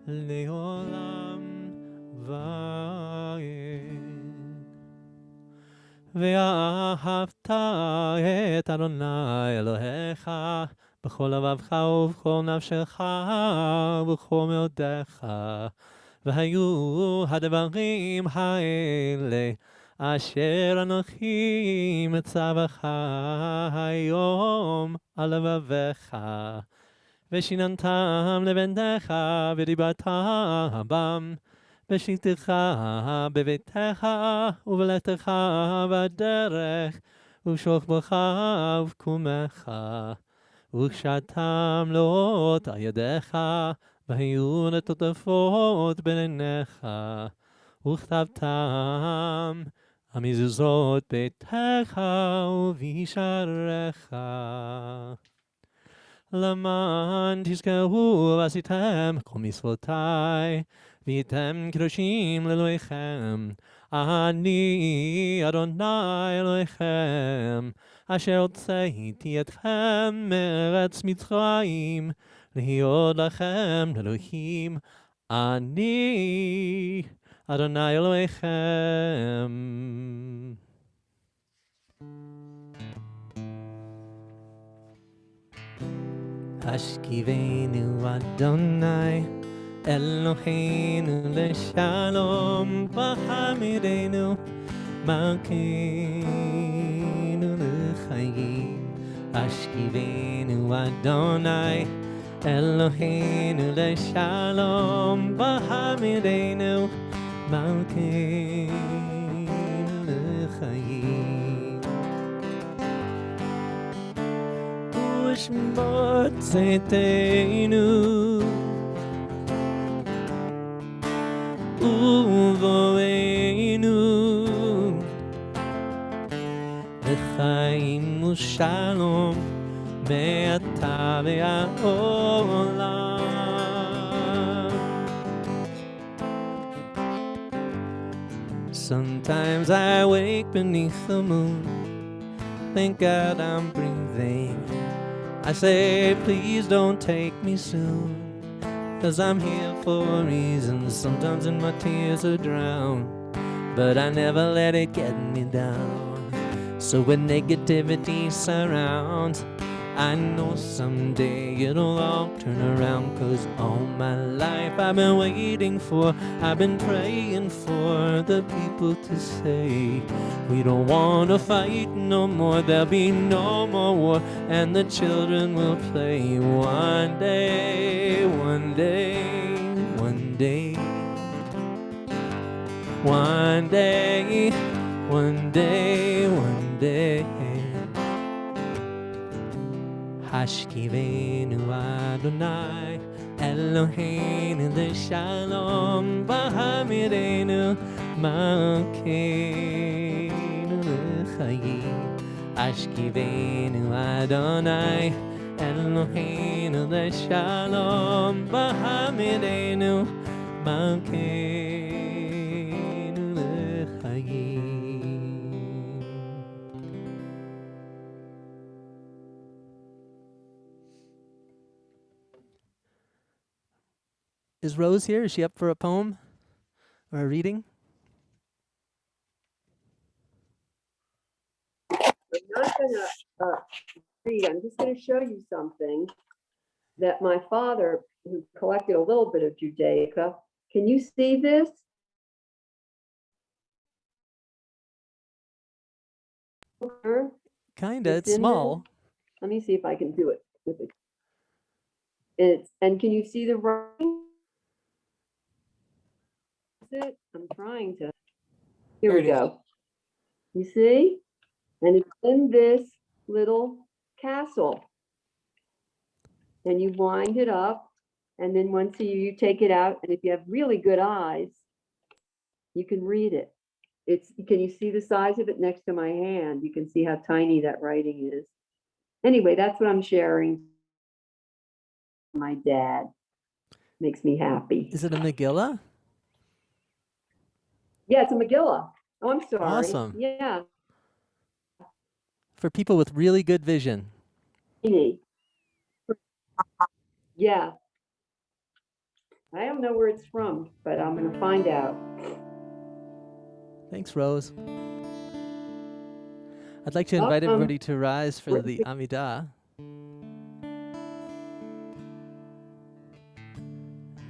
לעולם ועד. ואהבת את אדוני אלוהיך בכל לבבך ובכל נפשך ובכל מאודך. והיו הדברים האלה אשר אנוכי מצווך היום על לבביך, ושיננתם לבניך ודיברת בם, בשלטך בביתך ובלכתך בדרך ובשוכבך ובקומך, וקשרתם לאות על ידיך, והיו לטוטפות בין עיניך, וכתבתם על מזוזות ביתך ובשעריך. למען תזכרו ועשיתם כל מצוותי, ויתם קדושים לאלוהיכם. אני אדוני אלוהיכם, אשר הוצאתי אתכם מארץ מצרים, להיות לכם לאלוהים. אני אדוני אלוהיכם. השכיבנו אדוני אלוהינו לשלום, והעמידנו מלכנו לחיים. השכיבנו אדוני אלוהינו לשלום, והעמידנו מלכנו לחיים. ושמור צאתנו ובואנו לחיים ושלום מעתה והעולם. Sometimes I wake beneath the moon, thank God I'm breathing. I say, please don't take me soon, 'cause I'm here for a reason. Sometimes in my tears are drowned, but I never let it get me down. So when negativity surrounds, I know someday it'll all turn around. 'Cause all my life I've been waiting for, I've been praying for the people to say, we don't want to fight no more, there'll be no more war, and the children will play. One day, one day, one day, one day, one day, one day. השכיבנו אדוני אלוהינו לשלום, והעמידנו מלכנו לחיים. השכיבנו אדוני אלוהינו לשלום, והעמידנו מלכנו לחיים. Is Rose here? Is she up for a poem or a reading? I'm not going to read. I'm just going to show you something that my father, who collected a little bit of Judaica, can you see this? Kinda, it's small. Let me see if I can do it. And can you see the writing? It. I'm trying to. Here we go. You see? And it's in this little castle. And you wind it up, and then once you take it out, and if you have really good eyes, you can read it. Can you see the size of it next to my hand? You can see how tiny that writing is. Anyway, that's what I'm sharing. My dad makes me happy. Is it a Megillah? Yeah, it's a Megillah. Oh, I'm sorry. Awesome. Yeah. For people with really good vision. Yeah. I don't know where it's from, but I'm going to find out. Thanks, Rose. I'd like to invite everybody to rise for the Amidah.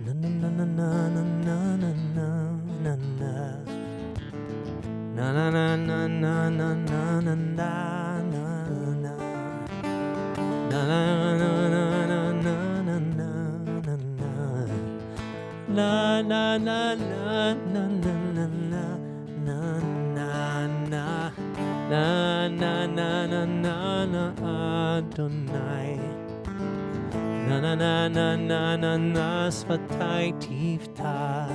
Na na na na na na na na na na. Na na na na na na na na na na na. Na na na na na na na na na na. Na na na na na na na na na na. Na na na na na na Adonai. Na na na na na na na sfatai tifta.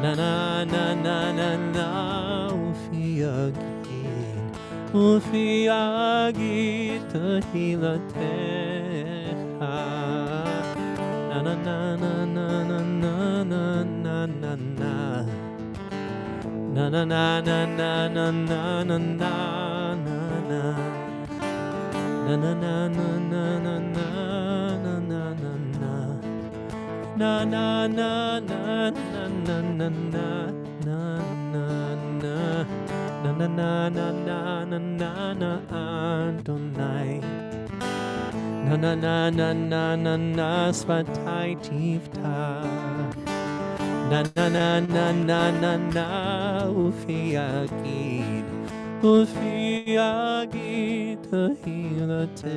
Na na na na na na ufi agit tehilatecha. Na na na na na na na na na na na. Na na na na na na na na na na na. Na na na na na na na na na na. Na na na na na na na na na na. Na na na na na na na na Adonai. Na na na na na na na Svatai Tifta. Na na na na na na na Ufi Agid. Ufi Agid Tehilatecha.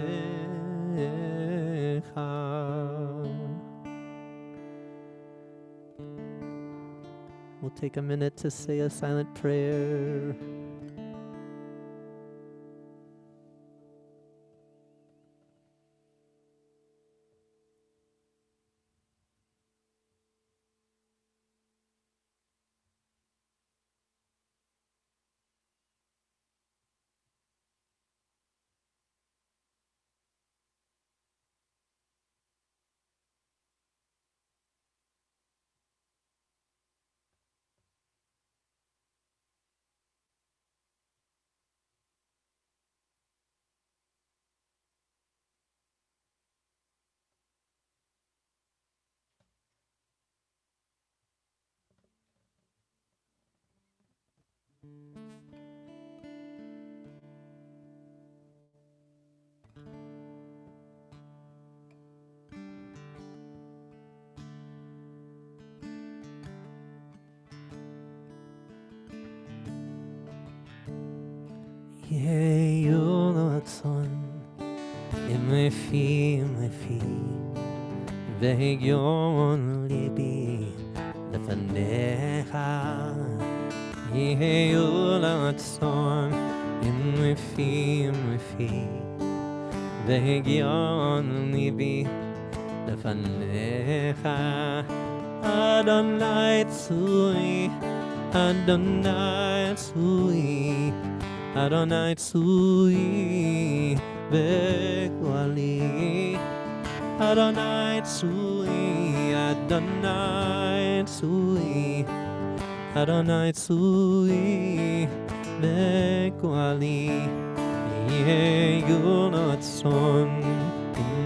We'll take a minute to say a silent prayer. יהיו רצון עם לפי והגיון ליבי לפניך. יהיו רצון עם לפי והגיון ליבי לפניך. אדוני צורי, אדוני צורי, Adonai tsui begwali. Adonai tsui, Adonai tsui, Adonai tsui begwali. Yehu ratzon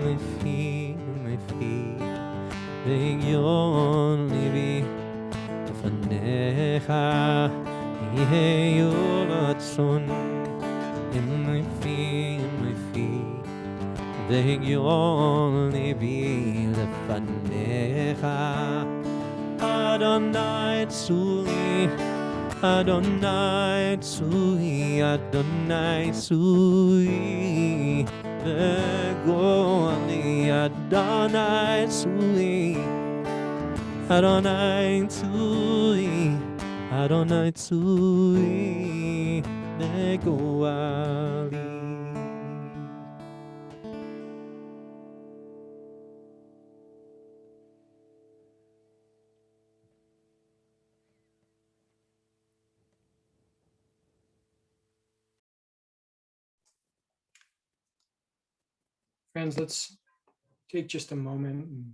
lefi ve'yon libi lefanecha. Yehu ratzon לפי והגיון ליבי לפניך. אדוני צורי, אדוני צורי, אדוני צורי וגואלי. אדוני צורי, אדוני צורי, אדוני צורי begwali. Friends, let's take just a moment and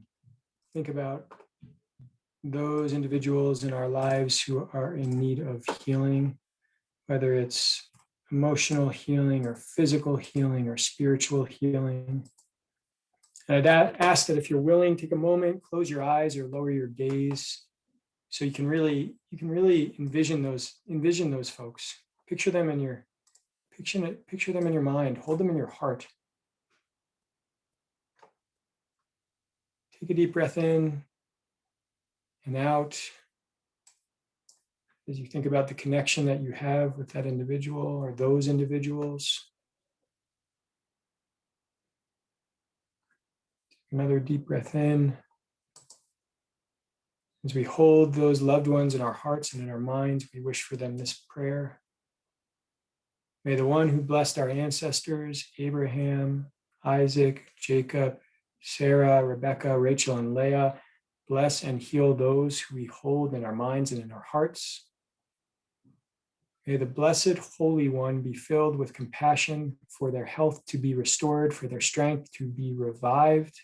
think about those individuals in our lives who are in need of healing, whether it's emotional healing or physical healing or spiritual healing. And I'd ask that if you're willing, take a moment, close your eyes or lower your gaze so you can really envision those folks. Picture them in your mind, hold them in your heart. Take a deep breath in and out as you think about the connection that you have with that individual or those individuals. Another deep breath in. As we hold those loved ones in our hearts and in our minds, we wish for them this prayer. May the one who blessed our ancestors, Abraham, Isaac, Jacob, Sarah, Rebecca, Rachel, and Leah, bless and heal those who we hold in our minds and in our hearts. May the Blessed Holy One be filled with compassion for their health to be restored, for their strength to be revived,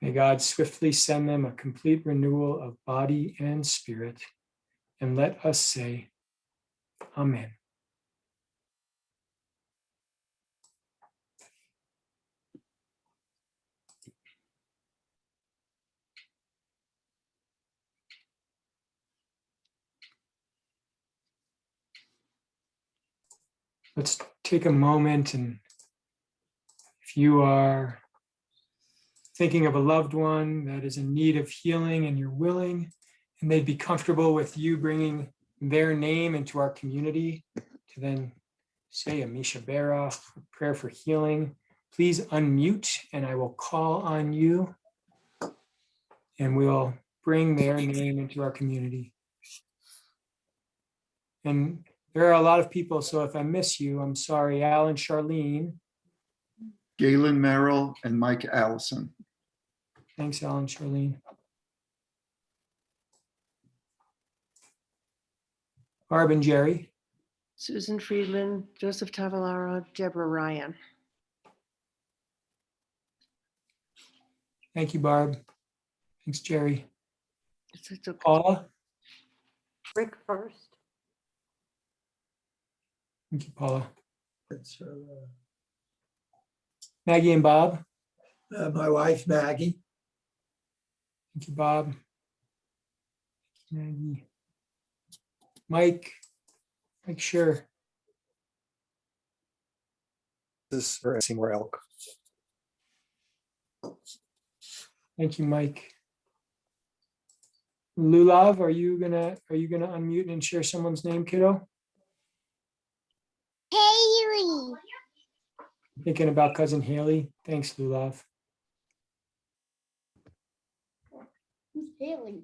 May God swiftly send them a complete renewal of body and spirit. And let us say, Amen. Let's take a moment, and if you are thinking of a loved one that is in need of healing and you're willing, and they'd be comfortable with you bringing their name into our community to then say a Misha Berach, prayer for healing, please unmute and I will call on you and we'll bring their name into our community. And there are a lot of people, so if I miss you, I'm sorry. Alan, Charlene. Galen Merrill and Mike Allison. Thanks, Alan, Charlene. Barb and Jerry. Susan Friedman, Joseph Tavalaro, Deborah Ryan. Thank you, Barb. Thanks, Jerry. It's okay. Paula. Rick first. Thank you, Paula. Maggie and Bob. My wife, Maggie. Thank you, Bob. Maggie. Mike. Mike, sure. This is for Seymour Elk. Thank you, Mike. Lulav, are you gonna unmute and share someone's name, kiddo? Haley. Thinking about cousin Haley. Thanks, Lulav. Who's Haley?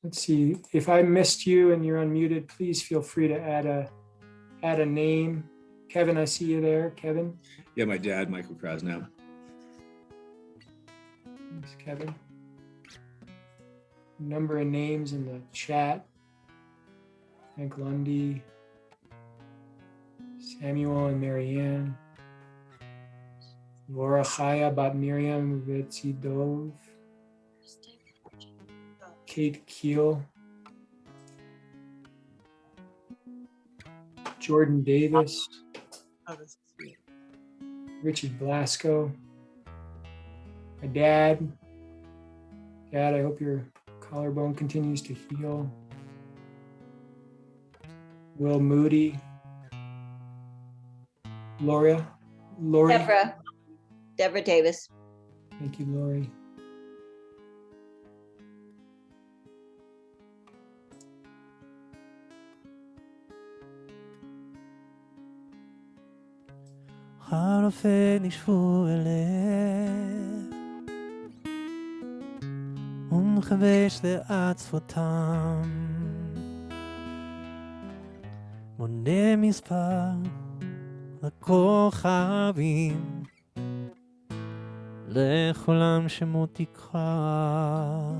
Let's see. If I missed you and you're unmuted, please feel free to add a name. Kevin, I see you there. Kevin. Yeah, my dad, Michael Krasnow. Thanks, Kevin. Number of names in the chat. Hank Lundy, Samuel and Marianne, Laura Chaya, Bat Miriam, Vetzi Dov, Kate Keel, Jordan Davis, Richard Blasco, my dad. Dad, I hope your collarbone continues to heal. Will Moody. Lori. Deborah Davis. Thank you, Lori. הרופא נשפו אליו ומחבש לעצבותם מונה מספר לכוכבים לכולם שמות תקרא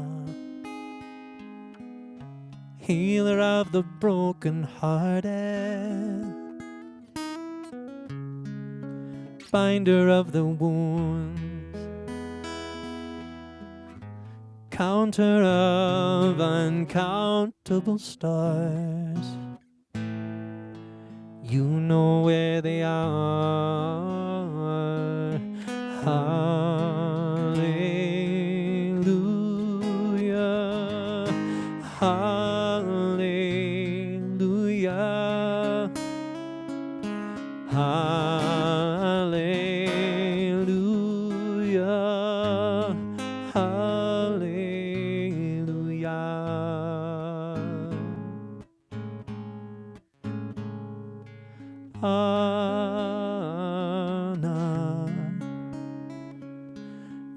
Healer of the broken-hearted Binder of the wounds, counter of uncountable stars. You know where they are. Hallelujah. Hallelujah. Hallelujah, hallelujah. Ana,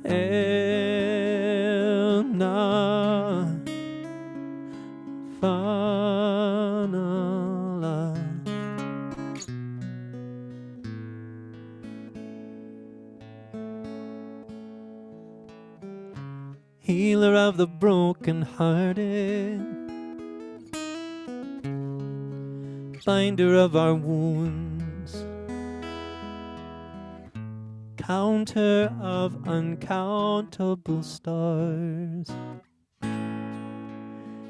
Elna, Fanala. Healer of the broken-hearted, binder of our wounds, counter of uncountable stars.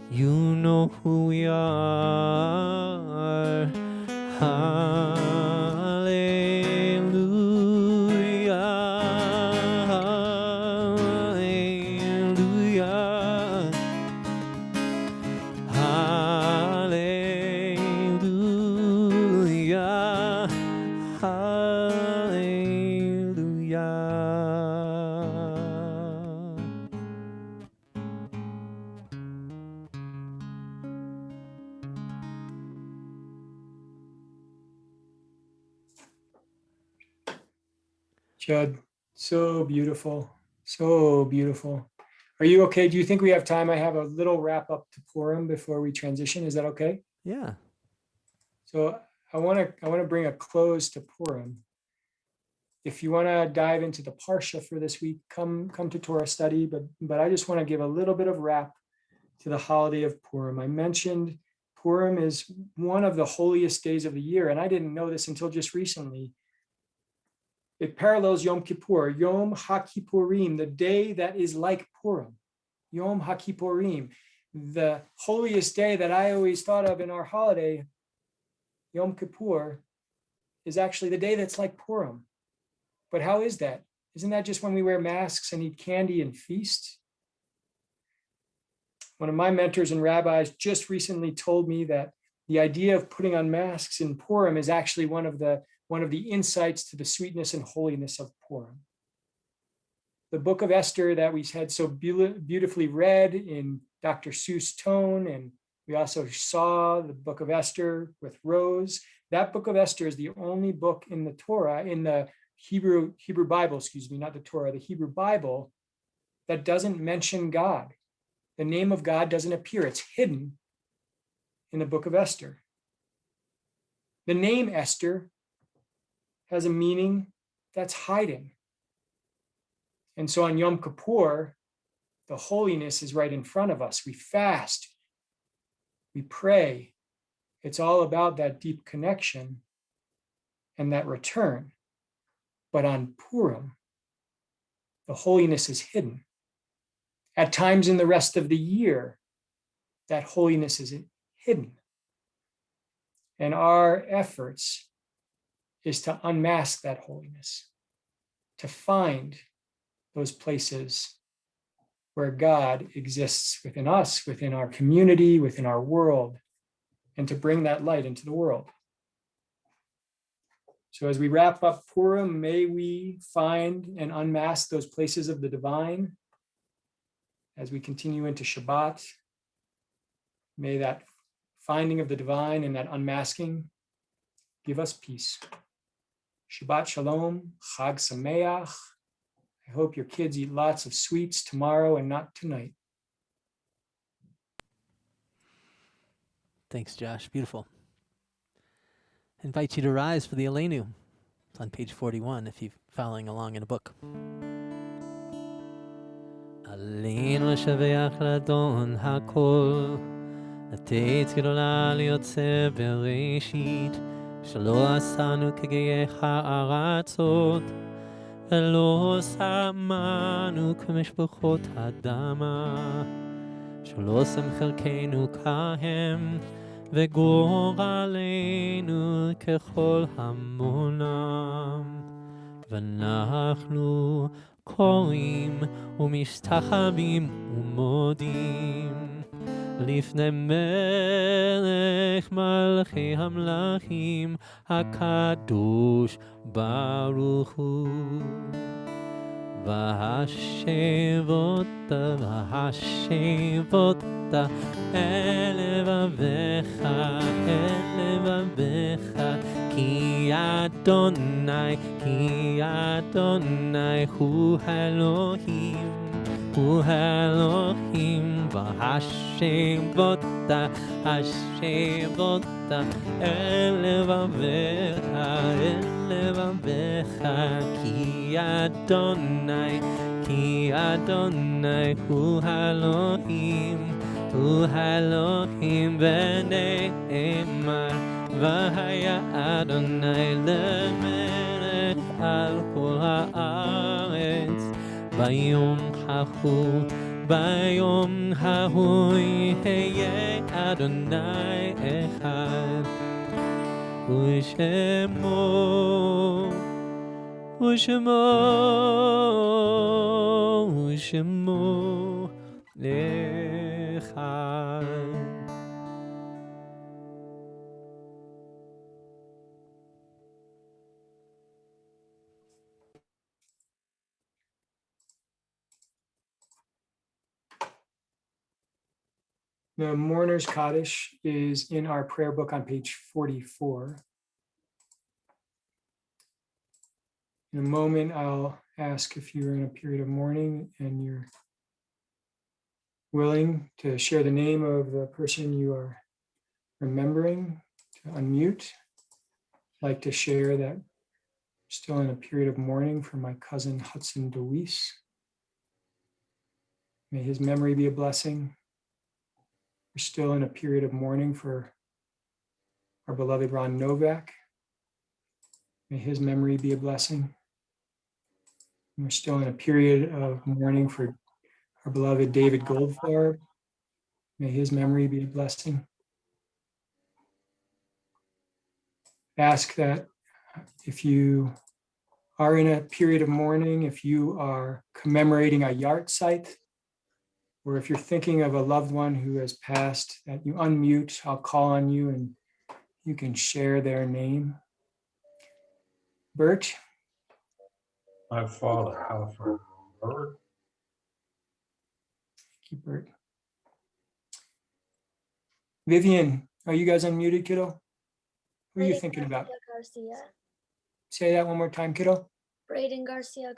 You know who we are. Hallelujah. Hallelujah. Hallelujah. Hallelujah. Judd, so beautiful, so beautiful. Are you okay? Do you think we have time? I have a little wrap up to Purim before we transition. Is that okay? Yeah. So I want to bring a close to Purim. If you want to dive into the Parsha for this week, come to Torah study. But I just want to give a little bit of wrap to the holiday of Purim. I mentioned Purim is one of the holiest days of the year, and I didn't know this until just recently. It parallels Yom Kippur, Yom HaKippurim, the day that is like Purim, Yom HaKippurim, the holiest day that I always thought of in our holiday, Yom Kippur, is actually the day that's like Purim. But how is that? Isn't that just when we wear masks and eat candy and feast? One of my mentors and rabbis just recently told me that the idea of putting on masks in Purim is actually one of the insights to the sweetness and holiness of Purim. The book of Esther that we had so beautifully read in Dr. Seuss tone, and we also saw the book of Esther with Rose. That book of Esther is the only book in the Torah, in the Hebrew Bible, not the Torah, the Hebrew Bible, that doesn't mention God. The name of God doesn't appear. It's hidden in the book of Esther. The name Esther has a meaning that's hiding. And so on Yom Kippur, the holiness is right in front of us. We fast, we pray. It's all about that deep connection and that return. But on Purim, the holiness is hidden. At times in the rest of the year, that holiness is hidden. And our efforts is to unmask that holiness, to find those places where God exists within us, within our community, within our world, and to bring that light into the world. So as we wrap up Purim, may we find and unmask those places of the divine. As we continue into Shabbat, may that finding of the divine and that unmasking give us peace. Shabbat Shalom, Chag Sameach. I hope your kids eat lots of sweets tomorrow and not tonight. Thanks, Josh. Beautiful. I invite you to rise for the Aleinu. It's on page 41 if you're following along in a book. Aleinu לשבח לאדון הכל, לתת גדולה ליוצר בראשית, שלא עשנו כגייך הארצות, ולא שמנו כמשפחות אדמה, שלא שם חלקנו כהם, וגורלנו ככל המונם, ואנחנו קוראים ומשתחווים ומודים לפני מלך מלכי המלכים הקדוש ברוך הוא. והשבות אל לבביך, כי אדוני הוא אלוהים, הוא אלוהים. והשבות אל לבביך, כי אדוני הוא אלוהים, הוא אלוהים ונאמר, והיה אדוני למלך על כל הארץ ביום ההוא יהיה אדוני אחד ושמו אחד. The Mourner's Kaddish is in our prayer book on page 44. In a moment, I'll ask if you're in a period of mourning and you're willing to share the name of the person you are remembering, to unmute. I'd like to share that I'm still in a period of mourning for my cousin Hudson DeWeese. May his memory be a blessing. We're still in a period of mourning for our beloved Ron Novak. May his memory be a blessing. And we're still in a period of mourning for our beloved David Goldfarb. May his memory be a blessing. Ask that if you are in a period of mourning, if you are commemorating a yahrzeit, or if you're thinking of a loved one who has passed, that you unmute. I'll call on you and you can share their name. Bert? My father, Alfred Bird. Thank you, Bert. Vivian, are you guys unmuted, kiddo? Who are you thinking about? Garcia. Say that one more time, kiddo. Braden Garcia.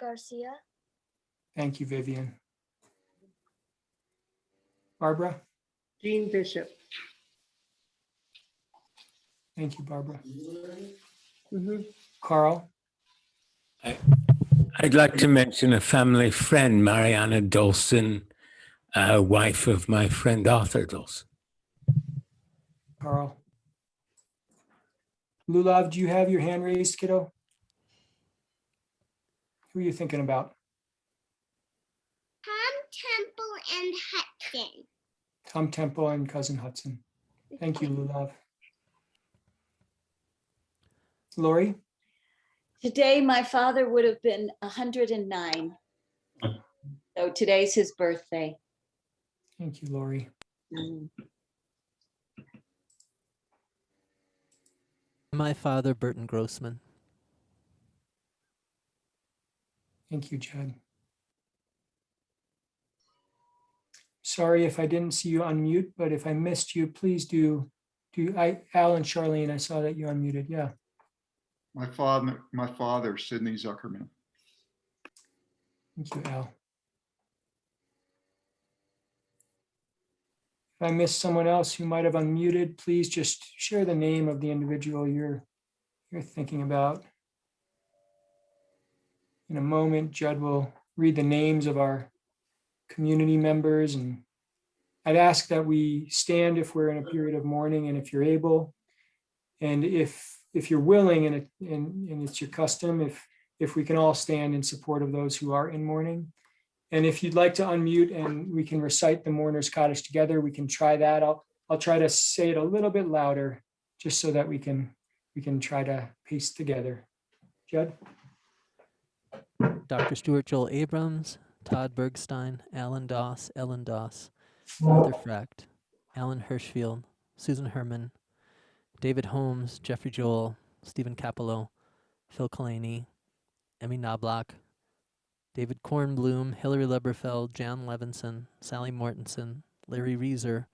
Thank you, Vivian. Barbara? Jean Bishop. Thank you, Barbara. Mm-hmm. Carl? I'd like to mention a family friend, Mariana Dolson, wife of my friend Arthur Dolson. Carl. Lulav, do you have your hand raised, kiddo? Who are you thinking about? Tom Temple and Hudson. Tom Temple and cousin Hudson. Thank you, Lulav. Lori? Today, my father would have been 109. So today's his birthday. Thank you, Lori. My father, Burton Grossman. Thank you, Judd. Sorry if I didn't see you unmute, but if I missed you, please do. Al and Charlene, I saw that you unmuted. Yeah. My father, Sidney Zuckerman. Thank you, Al. If I missed someone else who might have unmuted, please just share the name of the individual you're thinking about. In a moment, Judd will read the names of our community members, and I'd ask that we stand if we're in a period of mourning and if you're able. And if you're willing and it's your custom, if we can all stand in support of those who are in mourning. And if you'd like to unmute and we can recite the Mourner's Kaddish together, we can try that. I'll try to say it a little bit louder just so that we can try to piece together. Judd? Dr. Stuart Joel Abrams, Todd Bergstein, Ellen Doss, Arthur Frecht, Alan Hirschfield, Susan Herman, David Holmes, Jeffrey Joel, Stephen Capello, Phil Kalani, Emmy Knobloch, David Kornblum, Hillary Leberfeld, Jan Levinson, Sally Mortensen, Larry Reeser,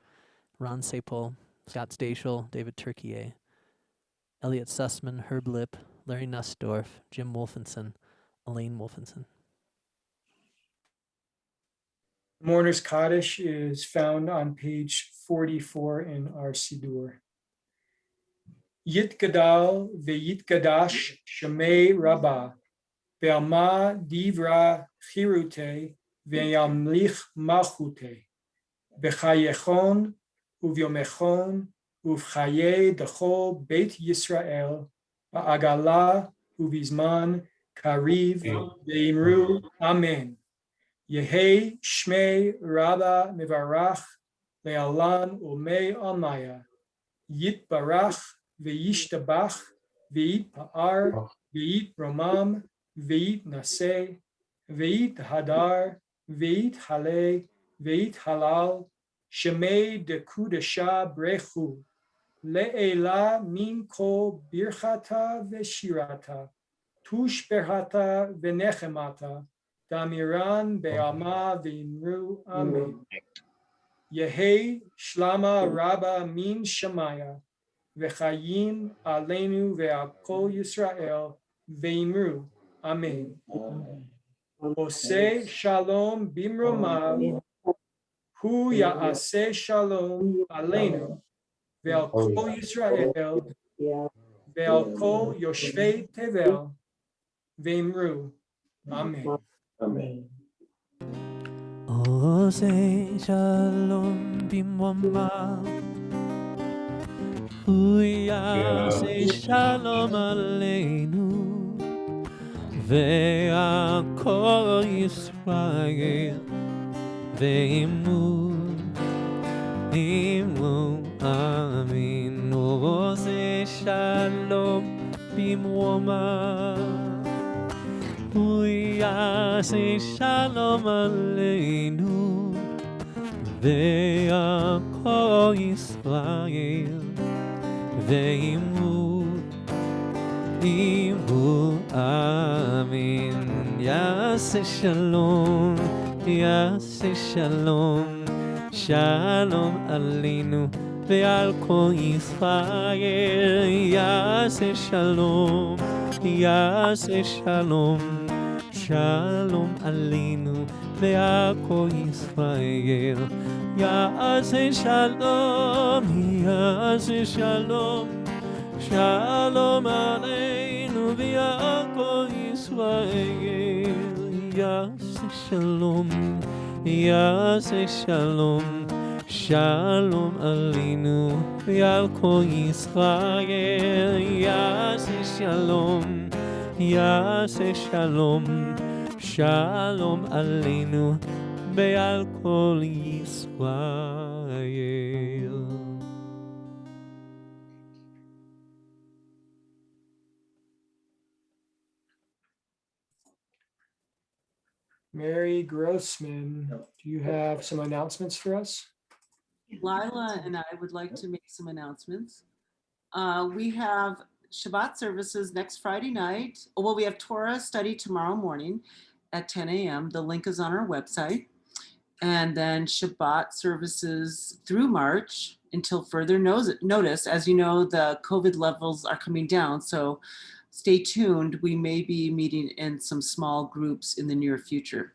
Ron Sapol, Scott Stachel, David Turkier, Elliot Sussman, Herb Lipp, Larry Nussdorf, Jim Wolfenson, Elaine Wolfenson. Mourner's Kaddish is found on page 44 in our Siddur. Yitgadal ve'yitgadash shemei Rabbah ve'ama divra chirute ve'yamlich malchute b'chayechon uvyomechon uvchaye dechol Beit Yisrael ba'agala uvizman Kariv Ve'imru Amen. Yehi Shmei Rabba Mivarach Le'alam Umei Amaya. Yitbarach Ve'yishtabach Ve'yitpa'ar Ve'yitramam Ve'yitnaseh Ve'yithadar Ve'yithaleh Ve'yithalal Shemei Dekudasha Brechu Le'ela Min Kol Birchata Ve'shirata Tush Berhata Ve'nechemata Damiran Be'ama Ve'imru Amen. Yehi Shlama Rabba Min Shemaya V'chayim Aleinu Ve'al Kol Yisrael Ve'imru Amen. Oseh Shalom Bimromav Hu Ya'aseh Shalom Aleinu Ve'al Kol Yisrael Ve'al Kol Yoshvei Tevel Ve'imru Amen. Amen. Oseh Shalom Bimromav Hu Ya'aseh Shalom Aleinu Ve'al Kol Yisrael Ve'imru Amen. Oseh Shalom Bimromav Hu Ya'aseh Shalom Aleinu Ve'al Kol Yisrael Ve'imru Amen. Ya'aseh Shalom, Ya'aseh Shalom, Shalom Aleinu Ve'al Kol Yisrael. Ya'aseh Shalom, Ya'aseh Shalom, Shalom Aleinu Ve'al Kol Yisrael. Ya'aseh Shalom, Ya'aseh Shalom, Shalom Aleinu Ve'al Kol Yisrael. Ya'aseh Shalom, Ya'aseh Shalom, Shalom Aleinu Ve'al Kol Yisrael. Ya'aseh Shalom, Ya'aseh Shalom, Shalom Aleinu Ve'al Kol Yisrael. Mary Grossman, do you have some announcements for us? Lila and I would like to make some announcements. We have Shabbat services next Friday night. Well, we have Torah study tomorrow morning at 10 a.m. The link is on our website. And then Shabbat services through March until further notice. As you know, the COVID levels are coming down, so stay tuned. We may be meeting in some small groups in the near future.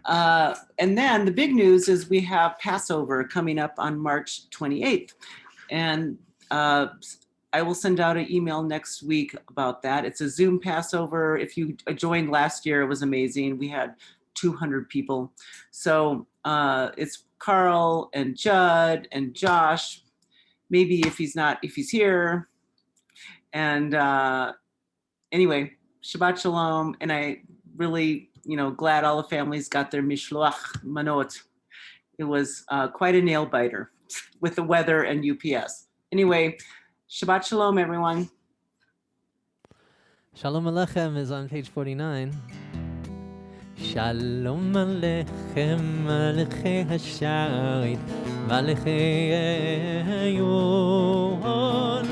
And then the big news is we have Passover coming up on March 28th. And I will send out an email next week about that. It's a Zoom Passover. If you joined last year, it was amazing. We had 200 people. So it's Carl and Judd and Josh, maybe if he's here. And anyway, Shabbat Shalom. And I really, glad all the families got their mishloach manot. It was quite a nail biter with the weather and UPS. Anyway, Shabbat Shalom, everyone. Shalom Aleichem is on page 49. Shalom Aleichem, Malachei Hashayit, Malachei Eyon,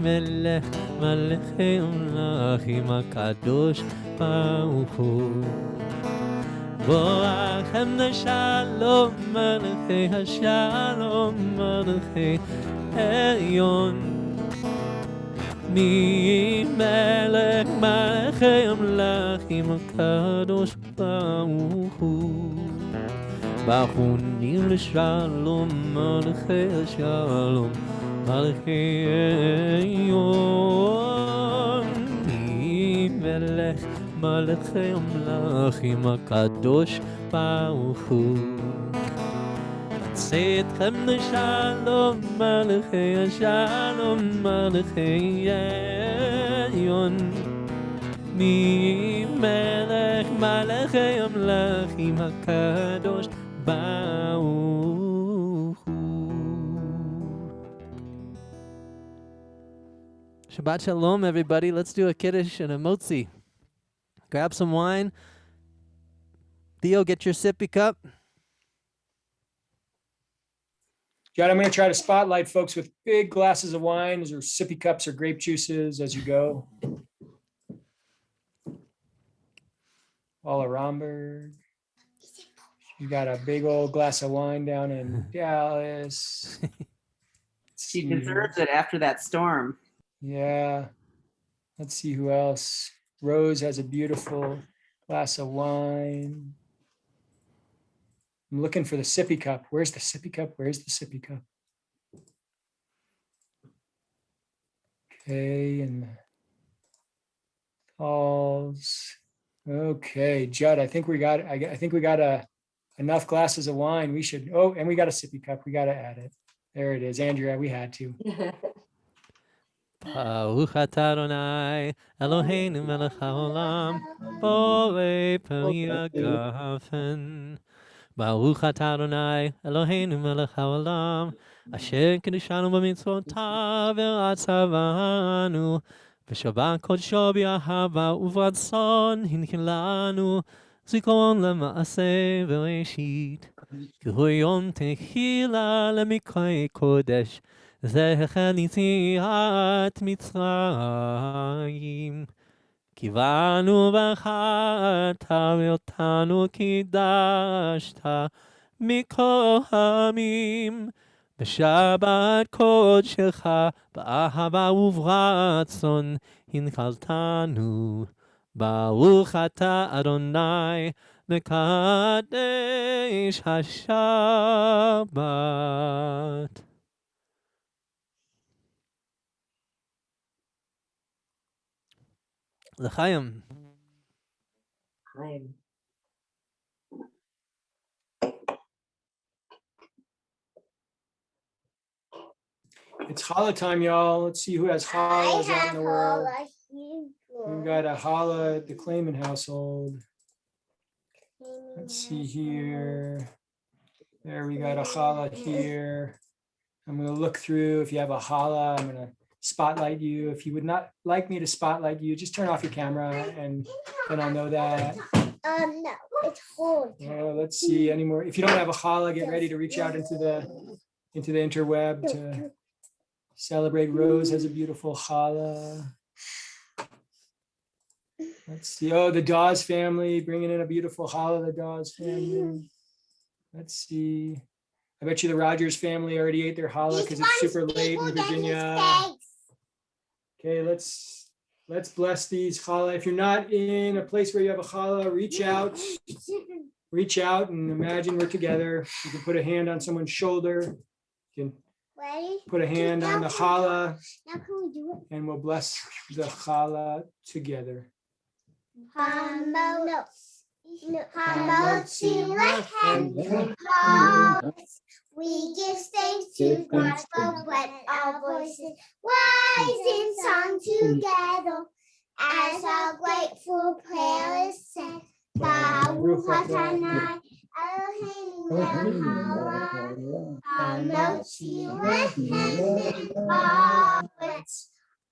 Melech, Malachei Amlachim HaKadosh Baruch Hu. Boachem Shalom, Malachei Hashalom, Malachei Eyon. Mi melech malachei amlachim HaKadosh Baruch Hu. Bachunim l'shalom malachei hashalom malachei Eyon. Mi melech malachei amlachim HaKadosh Baruch Hu. Seitchem l'shalom malachei hashalom malachei Eyon. מי מלך מלכי המלכים הקדוש ברוך הוא. Shabbat Shalom, everybody. Let's do a Kiddush and a Motzi. Grab some wine. Theo, get your sippy cup. John, I'm going to try to spotlight folks with big glasses of wine or sippy cups or grape juices as you go. Paula Romberg. You got a big old glass of wine down in Dallas. She deserves it after that storm. Yeah. Let's see who else. Rose has a beautiful glass of wine. I'm looking for the sippy cup. Where's the sippy cup? Where's the sippy cup? Okay, and the Falls. Okay, Judd, I think we got enough glasses of wine. We should, and we got a sippy cup. We got to add it. There it is. Andrea, we had to. Baruch atah Adonai Eloheinu melech haolam borei peri hagafen. Baruch atah Adonai Eloheinu melech haolam asher kiddushanu b'mitzvotav v'atzavanu v'shabbat kodsho b'ahava u'v'ratzon hinkin lanu zikaron lema'aseh v'reshit ki hu yom techila lemikra kodesh זכר יציאת מצרים, כי באנו בחרת ואותנו קידשת מכל העמים, בשבת קודשך באהבה וברצון הנחלתנו. ברוך אתה אדוני מקדש השבת. L'chaim. It's challah time, y'all. Let's see who has challahs out in the world. We've got a challah at the Clayman household. Let's see here. There, we got a challah here. I'm going to look through. If you have a challah, I'm going to spotlight you. If you would not like me to spotlight you, just turn off your camera and then I'll know that. No, it's hold. Let's see any more. If you don't have a challah, get ready to reach out into the interweb to celebrate. Rose has a beautiful challah. Let's see. Oh, the Dawes family bringing in a beautiful challah. The Dawes family. Let's see. I bet you the Rogers family already ate their challah because it's super late in Virginia. Okay, let's bless these challah. If you're not in a place where you have a challah, reach out and imagine we're together. You can put a hand on someone's shoulder. You can put a hand on the challah, and we'll bless the challah together. We give thanks to God for what our voices rise in song together as our grateful prayer is said. Baruch Adonai Eloheinu melech haolam hamotzi lechem haaretz.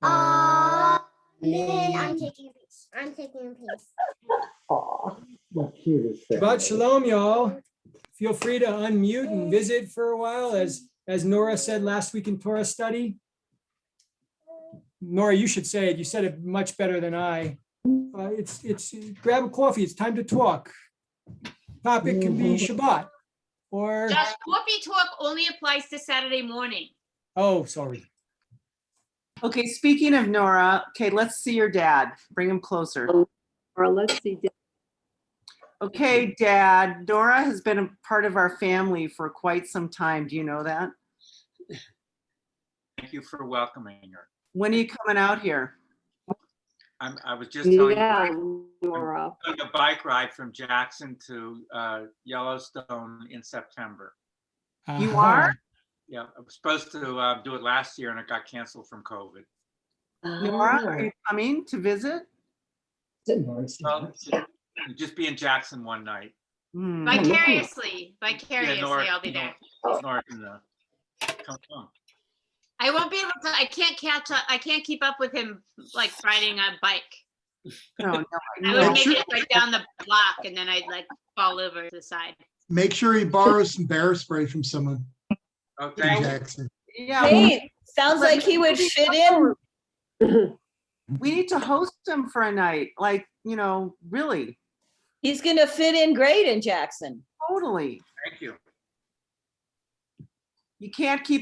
Amen. I'm taking a piece. Shabbat Shalom, y'all. Feel free to unmute and visit for a while, as Nora said last week in Torah study. Nora, you should say it. You said it much better than I. It's grab a coffee. It's time to talk. Topic can be Shabbat or. Just coffee talk only applies to Saturday morning. Oh, sorry. Okay, speaking of Nora, okay, let's see your dad. Bring him closer. Or let's see. Okay, Dad, Nora has been a part of our family for quite some time. Do you know that? Thank you for welcoming her. When are you coming out here? I was just telling you, Nora. I'm doing a bike ride from Jackson to Yellowstone in September. You are? Yeah, I was supposed to do it last year and it got canceled from COVID. Nora, are you coming to visit? Well, just be in Jackson one night. Vicariously, Yeah, Nora, I'll be there. Nora can, come on. I won't be able to, I can't catch up, I can't keep up with him like riding a bike. No, I would make it like down the block and then I'd like fall over to the side. Make sure he borrows some bear spray from someone. Okay. Jackson. Yeah. Hey, sounds like he would fit in. We need to host him for a night, like, you know, really. He's gonna fit in great in Jackson. Totally. Thank you. You can't keep